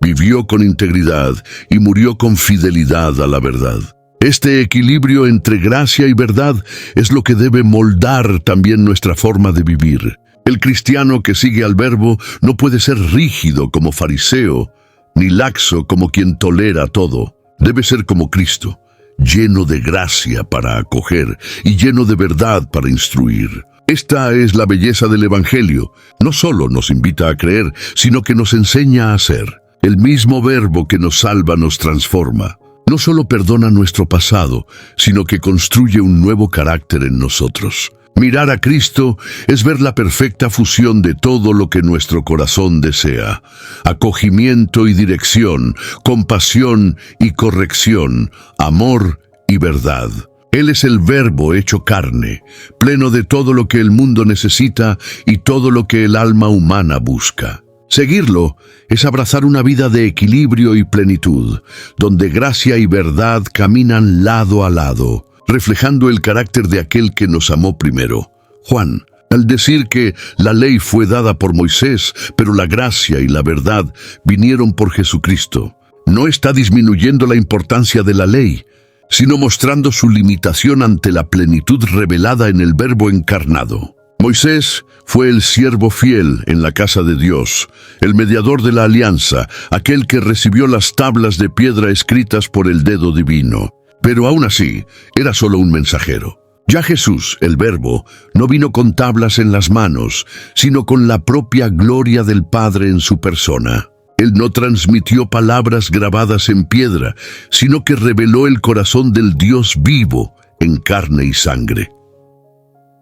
vivió con integridad y murió con fidelidad a la verdad. Este equilibrio entre gracia y verdad es lo que debe moldar también nuestra forma de vivir. El cristiano que sigue al Verbo no puede ser rígido como fariseo, ni laxo como quien tolera todo. Debe ser como Cristo, lleno de gracia para acoger y lleno de verdad para instruir. Esta es la belleza del Evangelio. No solo nos invita a creer, sino que nos enseña a ser. El mismo Verbo que nos salva nos transforma. No solo perdona nuestro pasado, sino que construye un nuevo carácter en nosotros. Mirar a Cristo es ver la perfecta fusión de todo lo que nuestro corazón desea. Acogimiento y dirección, compasión y corrección, amor y verdad. Él es el Verbo hecho carne, pleno de todo lo que el mundo necesita y todo lo que el alma humana busca. Seguirlo es abrazar una vida de equilibrio y plenitud, donde gracia y verdad caminan lado a lado, reflejando el carácter de aquel que nos amó primero. Juan, Al decir que la ley fue dada por Moisés, pero la gracia y la verdad vinieron por Jesucristo, no está disminuyendo la importancia de la ley, sino mostrando su limitación ante la plenitud revelada en el Verbo encarnado. Moisés fue el siervo fiel en la casa de Dios, el mediador de la alianza, aquel que recibió las tablas de piedra escritas por el dedo divino. Pero aún así, era solo un mensajero. Ya Jesús, el Verbo, no vino con tablas en las manos, sino con la propia gloria del Padre en su persona. Él no transmitió palabras grabadas en piedra, sino que reveló el corazón del Dios vivo en carne y sangre.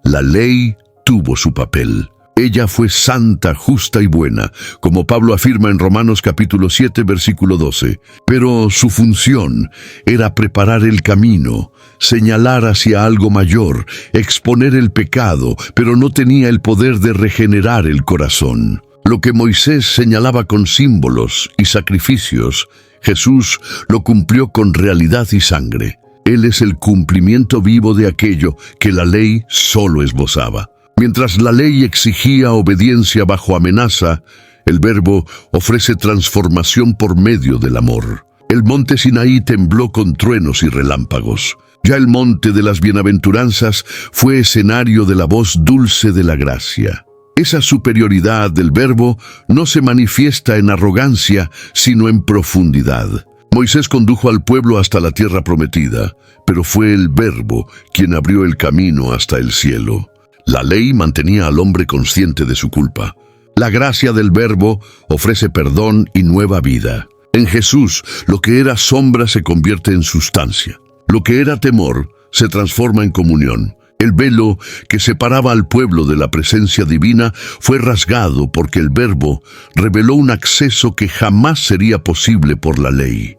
La ley tuvo su papel. Ella fue santa, justa y buena, como Pablo afirma en Romanos capítulo 7, versículo 12. Pero su función era preparar el camino, señalar hacia algo mayor, exponer el pecado, pero no tenía el poder de regenerar el corazón. Lo que Moisés señalaba con símbolos y sacrificios, Jesús lo cumplió con realidad y sangre. Él es el cumplimiento vivo de aquello que la ley solo esbozaba. Mientras la ley exigía obediencia bajo amenaza, el Verbo ofrece transformación por medio del amor. El monte Sinaí tembló con truenos y relámpagos. Ya el monte de las bienaventuranzas fue escenario de la voz dulce de la gracia. Esa superioridad del Verbo no se manifiesta en arrogancia, sino en profundidad. Moisés condujo al pueblo hasta la tierra prometida, pero fue el Verbo quien abrió el camino hasta el cielo. La ley mantenía al hombre consciente de su culpa. La gracia del Verbo ofrece perdón y nueva vida. En Jesús, lo que era sombra se convierte en sustancia. Lo que era temor se transforma en comunión. El velo que separaba al pueblo de la presencia divina fue rasgado porque el Verbo reveló un acceso que jamás sería posible por la ley.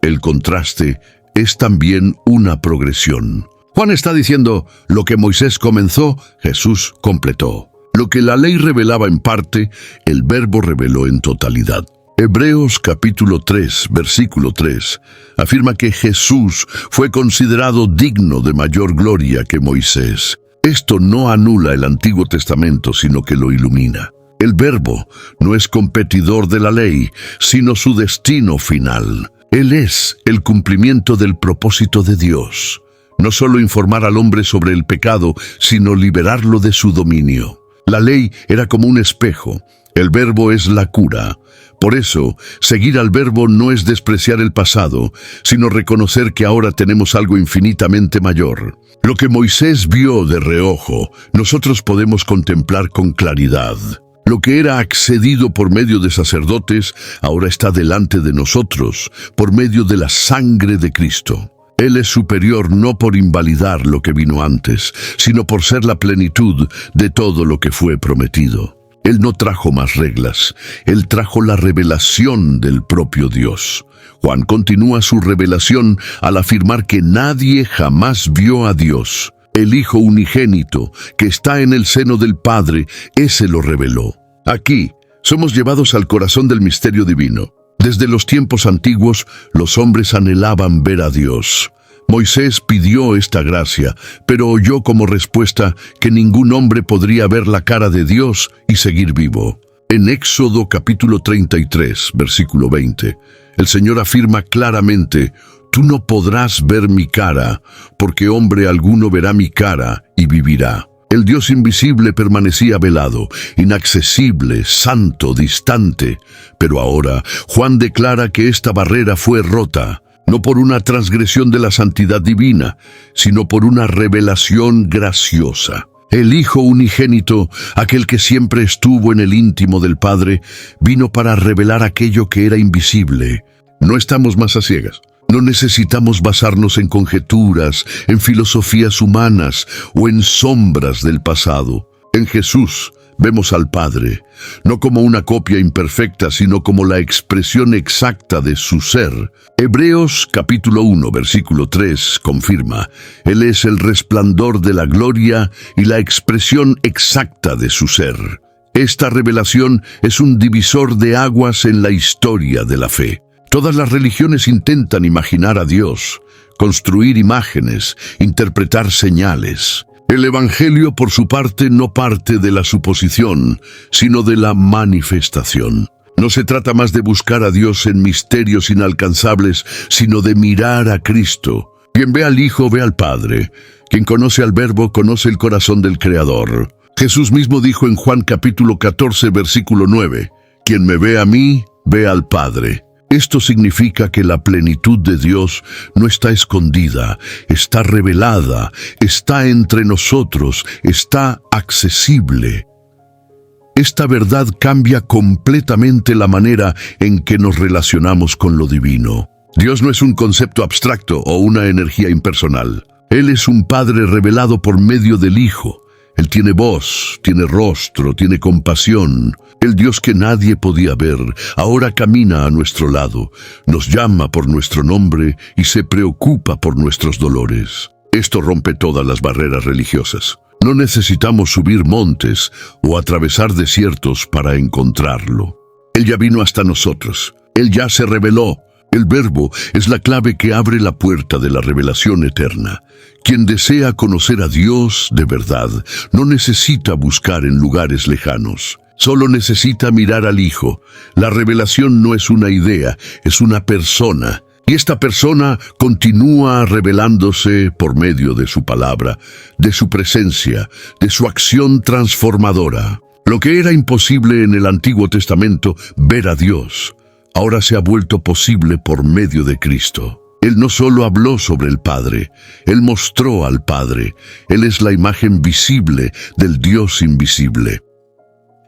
El contraste es también una progresión. Juan está diciendo, lo que Moisés comenzó, Jesús completó. Lo que la ley revelaba en parte, el Verbo reveló en totalidad. Hebreos capítulo 3, versículo 3, afirma que Jesús fue considerado digno de mayor gloria que Moisés. Esto no anula el Antiguo Testamento, sino que lo ilumina. El Verbo no es competidor de la ley, sino su destino final. Él es el cumplimiento del propósito de Dios. No solo informar al hombre sobre el pecado, sino liberarlo de su dominio. La ley era como un espejo. El Verbo es la cura. Por eso, seguir al Verbo no es despreciar el pasado, sino reconocer que ahora tenemos algo infinitamente mayor. Lo que Moisés vio de reojo, nosotros podemos contemplar con claridad. Lo que era accedido por medio de sacerdotes, ahora está delante de nosotros, por medio de la sangre de Cristo. Él es superior no por invalidar lo que vino antes, sino por ser la plenitud de todo lo que fue prometido. Él no trajo más reglas, Él trajo la revelación del propio Dios. Juan continúa su revelación al afirmar que nadie jamás vio a Dios. El Hijo unigénito, que está en el seno del Padre, ese lo reveló. Aquí somos llevados al corazón del misterio divino. Desde los tiempos antiguos, los hombres anhelaban ver a Dios. Moisés pidió esta gracia, pero oyó como respuesta que ningún hombre podría ver la cara de Dios y seguir vivo. En Éxodo capítulo 33, versículo 20, el Señor afirma claramente, «Tú no podrás ver mi cara, porque hombre alguno verá mi cara y vivirá». El Dios invisible permanecía velado, inaccesible, santo, distante. Pero ahora Juan declara que esta barrera fue rota, no por una transgresión de la santidad divina, sino por una revelación graciosa. El Hijo unigénito, aquel que siempre estuvo en el íntimo del Padre, vino para revelar aquello que era invisible. No estamos más a ciegas. No necesitamos basarnos en conjeturas, en filosofías humanas o en sombras del pasado. En Jesús vemos al Padre, no como una copia imperfecta, sino como la expresión exacta de su ser. Hebreos capítulo 1, versículo 3 confirma, Él es el resplandor de la gloria y la expresión exacta de su ser. Esta revelación es un divisor de aguas en la historia de la fe. Todas las religiones intentan imaginar a Dios, construir imágenes, interpretar señales. El Evangelio, por su parte, no parte de la suposición, sino de la manifestación. No se trata más de buscar a Dios en misterios inalcanzables, sino de mirar a Cristo. Quien ve al Hijo, ve al Padre. Quien conoce al Verbo, conoce el corazón del Creador. Jesús mismo dijo en Juan capítulo 14, versículo 9, «Quien me ve a mí, ve al Padre». Esto significa que la plenitud de Dios no está escondida, está revelada, está entre nosotros, está accesible. Esta verdad cambia completamente la manera en que nos relacionamos con lo divino. Dios no es un concepto abstracto o una energía impersonal. Él es un Padre revelado por medio del Hijo. Él tiene voz, tiene rostro, tiene compasión. El Dios que nadie podía ver, ahora camina a nuestro lado, nos llama por nuestro nombre y se preocupa por nuestros dolores. Esto rompe todas las barreras religiosas. No necesitamos subir montes o atravesar desiertos para encontrarlo. Él ya vino hasta nosotros. Él ya se reveló. El Verbo es la clave que abre la puerta de la revelación eterna. Quien desea conocer a Dios de verdad no necesita buscar en lugares lejanos. Solo necesita mirar al Hijo. La revelación no es una idea, es una persona. Y esta persona continúa revelándose por medio de su palabra, de su presencia, de su acción transformadora. Lo que era imposible en el Antiguo Testamento, ver a Dios, ahora se ha vuelto posible por medio de Cristo. Él no solo habló sobre el Padre, Él mostró al Padre. Él es la imagen visible del Dios invisible.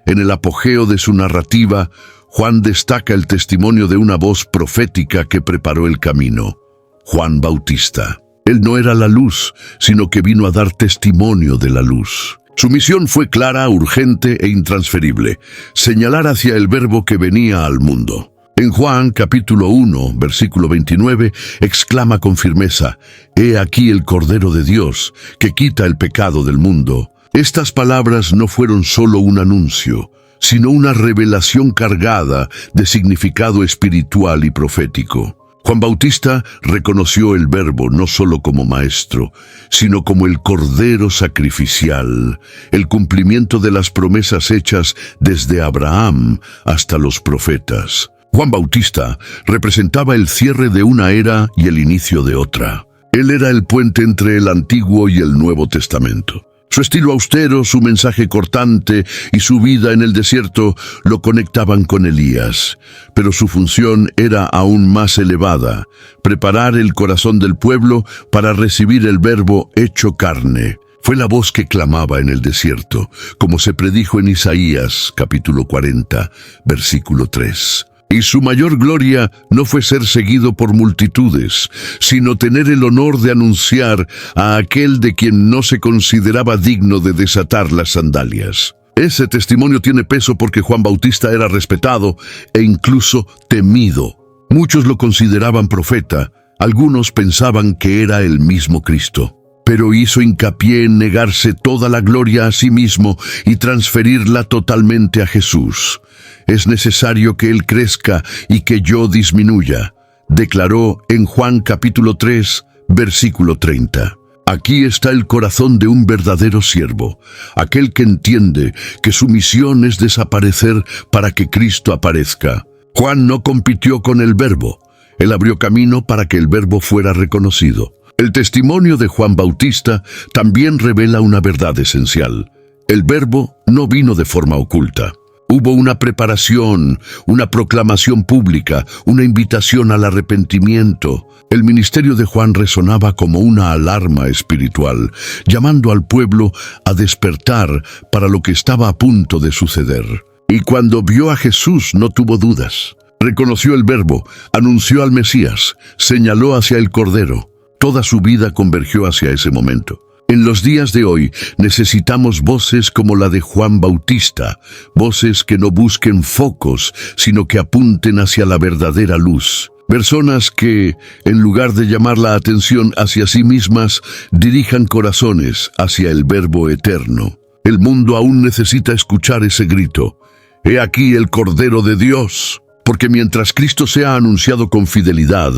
En el apogeo de su narrativa, Juan destaca el testimonio de una voz profética que preparó el camino: Juan Bautista. Él no era la luz, sino que vino a dar testimonio de la luz. Su misión fue clara, urgente e intransferible: señalar hacia el Verbo que venía al mundo. En Juan capítulo 1, versículo 29, exclama con firmeza: «He aquí el Cordero de Dios, que quita el pecado del mundo». Estas palabras no fueron solo un anuncio, sino una revelación cargada de significado espiritual y profético. Juan Bautista reconoció el Verbo no solo como maestro, sino como el Cordero sacrificial, el cumplimiento de las promesas hechas desde Abraham hasta los profetas. Juan Bautista representaba el cierre de una era y el inicio de otra. Él era el puente entre el Antiguo y el Nuevo Testamento. Su estilo austero, su mensaje cortante y su vida en el desierto lo conectaban con Elías. Pero su función era aún más elevada: preparar el corazón del pueblo para recibir el Verbo hecho carne. Fue la voz que clamaba en el desierto, como se predijo en Isaías, capítulo 40, versículo 3. Y su mayor gloria no fue ser seguido por multitudes, sino tener el honor de anunciar a aquel de quien no se consideraba digno de desatar las sandalias. Ese testimonio tiene peso porque Juan Bautista era respetado e incluso temido. Muchos lo consideraban profeta, algunos pensaban que era el mismo Cristo. Pero hizo hincapié en negarse toda la gloria a sí mismo y transferirla totalmente a Jesús. «Es necesario que Él crezca y que yo disminuya», declaró en Juan capítulo 3, versículo 30. Aquí está el corazón de un verdadero siervo, aquel que entiende que su misión es desaparecer para que Cristo aparezca. Juan no compitió con el Verbo, él abrió camino para que el Verbo fuera reconocido. El testimonio de Juan Bautista también revela una verdad esencial: el Verbo no vino de forma oculta. Hubo una preparación, una proclamación pública, una invitación al arrepentimiento. El ministerio de Juan resonaba como una alarma espiritual, llamando al pueblo a despertar para lo que estaba a punto de suceder. Y cuando vio a Jesús no tuvo dudas. Reconoció el Verbo, anunció al Mesías, señaló hacia el Cordero. Toda su vida convergió hacia ese momento. En los días de hoy necesitamos voces como la de Juan Bautista, voces que no busquen focos, sino que apunten hacia la verdadera luz. Personas que, en lugar de llamar la atención hacia sí mismas, dirijan corazones hacia el Verbo eterno. El mundo aún necesita escuchar ese grito: «He aquí el Cordero de Dios». Porque mientras Cristo sea anunciado con fidelidad,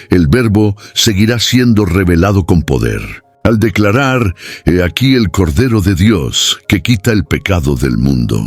el Verbo seguirá siendo revelado con poder. al declarar: «He aquí el Cordero de Dios, que quita el pecado del mundo».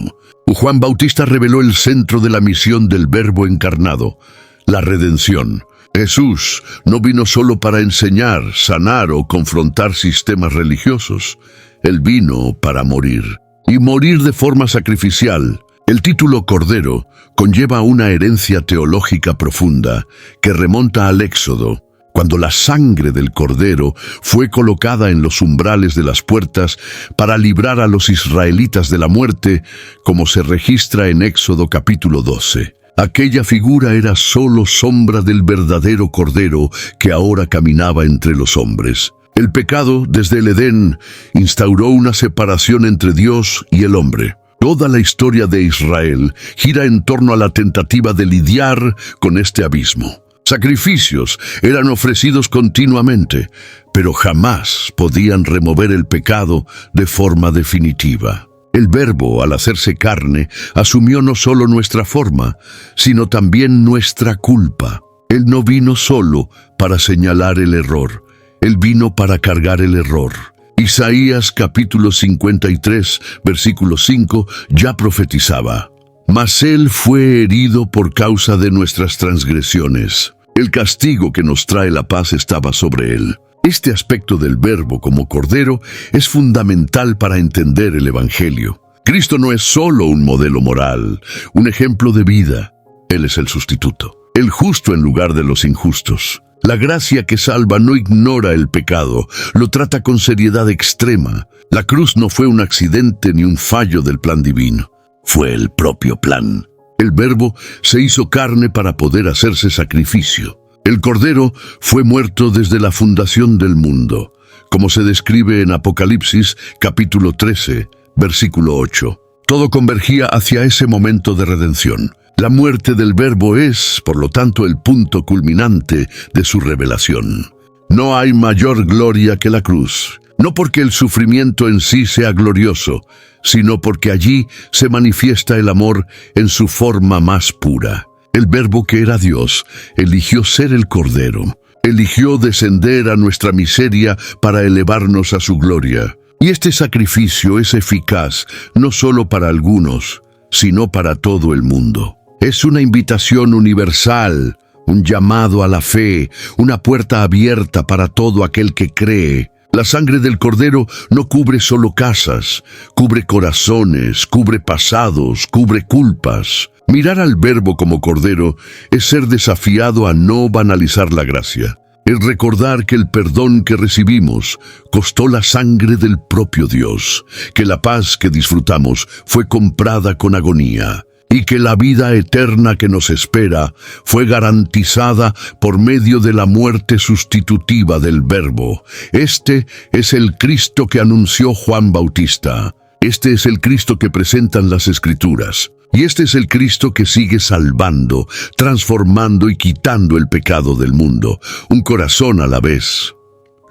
Juan Bautista reveló el centro de la misión del Verbo encarnado, la redención. Jesús no vino solo para enseñar, sanar o confrontar sistemas religiosos. Él vino para morir, y morir de forma sacrificial. El título Cordero conlleva una herencia teológica profunda que remonta al Éxodo, cuando la sangre del Cordero fue colocada en los umbrales de las puertas para librar a los israelitas de la muerte, como se registra en Éxodo capítulo 12. Aquella figura era solo sombra del verdadero Cordero que ahora caminaba entre los hombres. El pecado, desde el Edén, instauró una separación entre Dios y el hombre. Toda la historia de Israel gira en torno a la tentativa de lidiar con este abismo. Sacrificios eran ofrecidos continuamente, pero jamás podían remover el pecado de forma definitiva. El Verbo, al hacerse carne, asumió no solo nuestra forma, sino también nuestra culpa. Él no vino solo para señalar el error, Él vino para cargar el error. Isaías capítulo 53, versículo 5, ya profetizaba: «Mas Él fue herido por causa de nuestras transgresiones. El castigo que nos trae la paz estaba sobre Él». Este aspecto del Verbo como Cordero es fundamental para entender el Evangelio. Cristo no es solo un modelo moral, un ejemplo de vida. Él es el sustituto, el justo en lugar de los injustos. La gracia que salva no ignora el pecado, lo trata con seriedad extrema. La cruz no fue un accidente ni un fallo del plan divino, fue el propio plan. El Verbo se hizo carne para poder hacerse sacrificio. El Cordero fue muerto desde la fundación del mundo, como se describe en Apocalipsis capítulo 13, versículo 8. Todo convergía hacia ese momento de redención. La muerte del Verbo es, por lo tanto, el punto culminante de su revelación. No hay mayor gloria que la cruz, no porque el sufrimiento en sí sea glorioso, sino porque allí se manifiesta el amor en su forma más pura. El Verbo, que era Dios, eligió ser el Cordero, eligió descender a nuestra miseria para elevarnos a su gloria. Y este sacrificio es eficaz no solo para algunos, sino para todo el mundo. Es una invitación universal, un llamado a la fe, una puerta abierta para todo aquel que cree. La sangre del Cordero no cubre solo casas, cubre corazones, cubre pasados, cubre culpas. Mirar al Verbo como Cordero es ser desafiado a no banalizar la gracia. Es recordar que el perdón que recibimos costó la sangre del propio Dios, que la paz que disfrutamos fue comprada con agonía, y que la vida eterna que nos espera fue garantizada por medio de la muerte sustitutiva del Verbo. Este es el Cristo que anunció Juan Bautista. Este es el Cristo que presentan las Escrituras. Y este es el Cristo que sigue salvando, transformando y quitando el pecado del mundo, un corazón a la vez.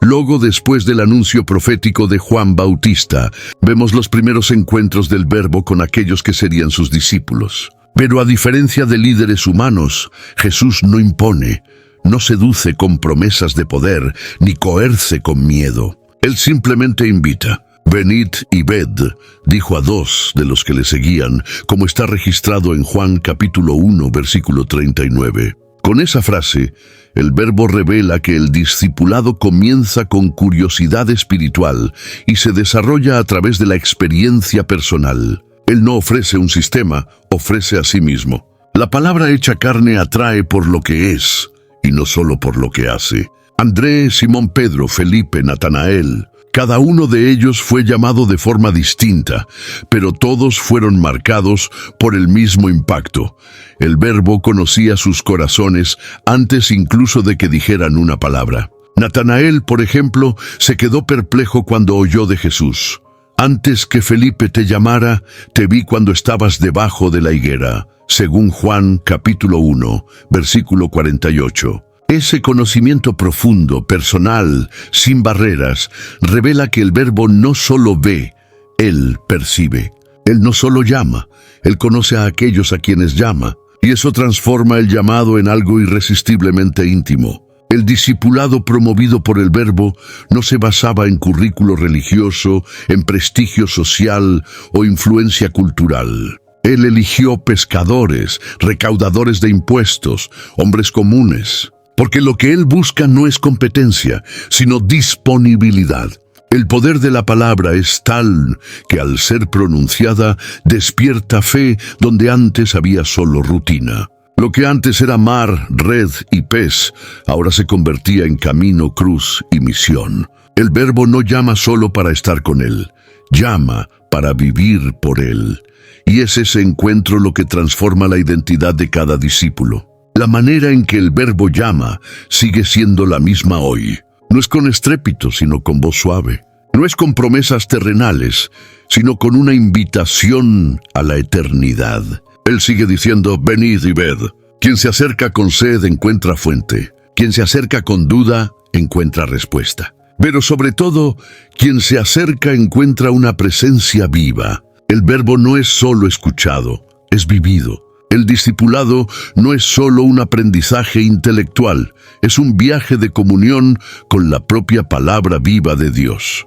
Luego, después del anuncio profético de Juan Bautista, vemos los primeros encuentros del Verbo con aquellos que serían sus discípulos. Pero a diferencia de líderes humanos, Jesús no impone, no seduce con promesas de poder, ni coerce con miedo. Él simplemente invita. «Venid y ved», dijo a dos de los que le seguían, como está registrado en Juan capítulo 1, versículo 39. Con esa frase, el Verbo revela que el discipulado comienza con curiosidad espiritual y se desarrolla a través de la experiencia personal. Él no ofrece un sistema, ofrece a sí mismo. La palabra hecha carne atrae por lo que es, y no solo por lo que hace. Andrés, Simón Pedro, Felipe, Natanael, cada uno de ellos fue llamado de forma distinta, pero todos fueron marcados por el mismo impacto. El Verbo conocía sus corazones antes incluso de que dijeran una palabra. Natanael, por ejemplo, se quedó perplejo cuando oyó de Jesús. «Antes que Felipe te llamara, te vi cuando estabas debajo de la higuera», según Juan capítulo 1, versículo 48. Ese conocimiento profundo, personal, sin barreras, revela que el Verbo no solo ve, Él percibe. Él no solo llama, Él conoce a aquellos a quienes llama, y eso transforma el llamado en algo irresistiblemente íntimo. El discipulado promovido por el Verbo no se basaba en currículo religioso, en prestigio social o influencia cultural. Él eligió pescadores, recaudadores de impuestos, hombres comunes, porque lo que él busca no es competencia, sino disponibilidad. El poder de la palabra es tal que al ser pronunciada despierta fe donde antes había solo rutina. Lo que antes era mar, red y pez, ahora se convertía en camino, cruz y misión. El Verbo no llama solo para estar con Él, llama para vivir por Él. Y es ese encuentro lo que transforma la identidad de cada discípulo. La manera en que el Verbo llama sigue siendo la misma hoy. No es con estrépito, sino con voz suave. No es con promesas terrenales, sino con una invitación a la eternidad. Él sigue diciendo, venid y ved. Quien se acerca con sed encuentra fuente. Quien se acerca con duda encuentra respuesta. Pero sobre todo, quien se acerca encuentra una presencia viva. El Verbo no es solo escuchado, es vivido. El discipulado no es solo un aprendizaje intelectual, es un viaje de comunión con la propia palabra viva de Dios.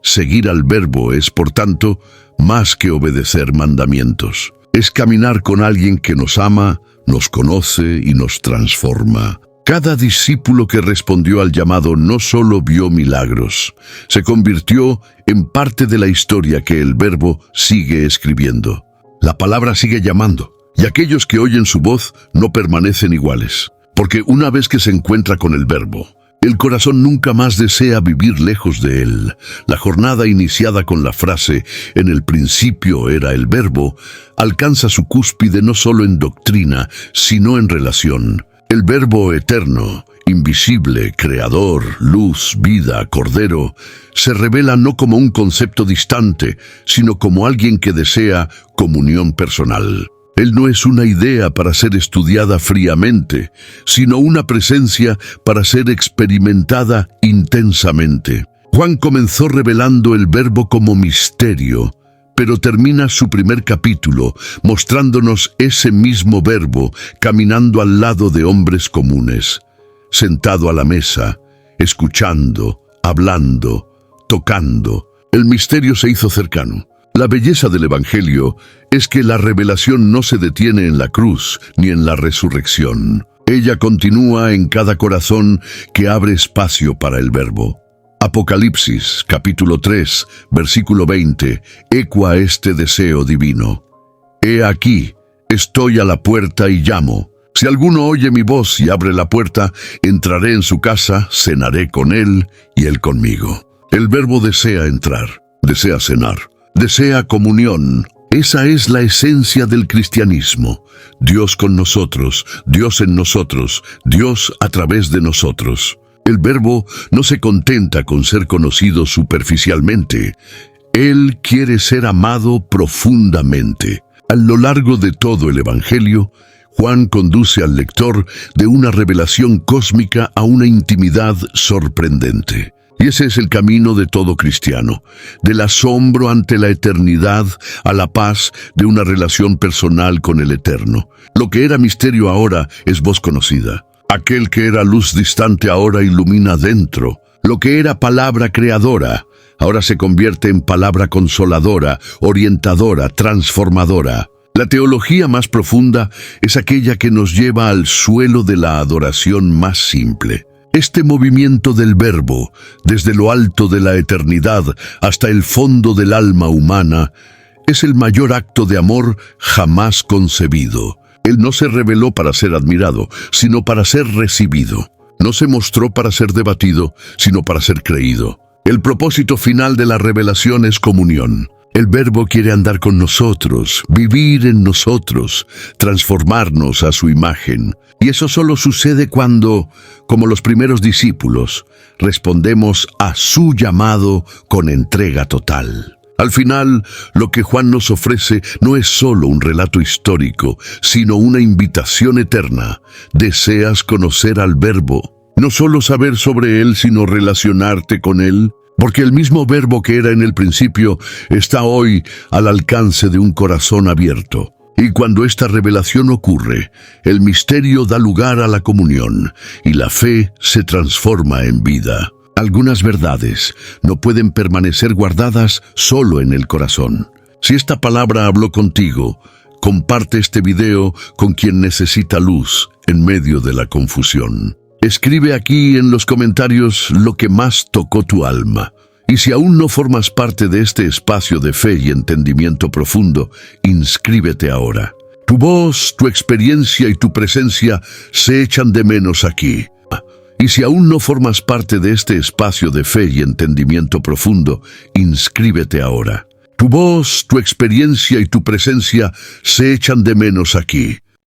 Seguir al Verbo es, por tanto, más que obedecer mandamientos. Es caminar con alguien que nos ama, nos conoce y nos transforma. Cada discípulo que respondió al llamado no solo vio milagros, se convirtió en parte de la historia que el Verbo sigue escribiendo. La palabra sigue llamando, y aquellos que oyen su voz no permanecen iguales, porque una vez que se encuentra con el Verbo, el corazón nunca más desea vivir lejos de él. La jornada iniciada con la frase «En el principio era el Verbo» alcanza su cúspide no solo en doctrina, sino en relación. El Verbo eterno, invisible, creador, luz, vida, cordero, se revela no como un concepto distante, sino como alguien que desea comunión personal. Él no es una idea para ser estudiada fríamente, sino una presencia para ser experimentada intensamente. Juan comenzó revelando el Verbo como misterio, pero termina su primer capítulo mostrándonos ese mismo Verbo caminando al lado de hombres comunes, sentado a la mesa, escuchando, hablando, tocando. El misterio se hizo cercano. La belleza del Evangelio es que la revelación no se detiene en la cruz ni en la resurrección. Ella continúa en cada corazón que abre espacio para el Verbo. Apocalipsis, capítulo 3, versículo 20, ecua este deseo divino. He aquí, estoy a la puerta y llamo. Si alguno oye mi voz y abre la puerta, entraré en su casa, cenaré con él y él conmigo. El Verbo desea entrar, desea cenar. Desea comunión. Esa es la esencia del cristianismo. Dios con nosotros, Dios en nosotros, Dios a través de nosotros. El Verbo no se contenta con ser conocido superficialmente. Él quiere ser amado profundamente. A lo largo de todo el Evangelio, Juan conduce al lector de una revelación cósmica a una intimidad sorprendente. Y ese es el camino de todo cristiano, del asombro ante la eternidad a la paz de una relación personal con el Eterno. Lo que era misterio ahora es voz conocida. Aquel que era luz distante ahora ilumina dentro. Lo que era palabra creadora ahora se convierte en palabra consoladora, orientadora, transformadora. La teología más profunda es aquella que nos lleva al suelo de la adoración más simple. Este movimiento del Verbo, desde lo alto de la eternidad hasta el fondo del alma humana, es el mayor acto de amor jamás concebido. Él no se reveló para ser admirado, sino para ser recibido. No se mostró para ser debatido, sino para ser creído. El propósito final de la revelación es comunión. El Verbo quiere andar con nosotros, vivir en nosotros, transformarnos a su imagen. Y eso solo sucede cuando, como los primeros discípulos, respondemos a su llamado con entrega total. Al final, lo que Juan nos ofrece no es solo un relato histórico, sino una invitación eterna. ¿Deseas conocer al Verbo? No solo saber sobre él, sino relacionarte con él. Porque el mismo Verbo que era en el principio está hoy al alcance de un corazón abierto. Y cuando esta revelación ocurre, el misterio da lugar a la comunión y la fe se transforma en vida. Algunas verdades no pueden permanecer guardadas solo en el corazón. Si esta palabra habló contigo, comparte este video con quien necesita luz en medio de la confusión. Escribe aquí en los comentarios lo que más tocó tu alma. Y si aún no formas parte de este espacio de fe y entendimiento profundo, inscríbete ahora. Tu voz, tu experiencia y tu presencia se echan de menos aquí. Y si aún no formas parte de este espacio de fe y entendimiento profundo, inscríbete ahora. Tu voz, tu experiencia y tu presencia se echan de menos aquí.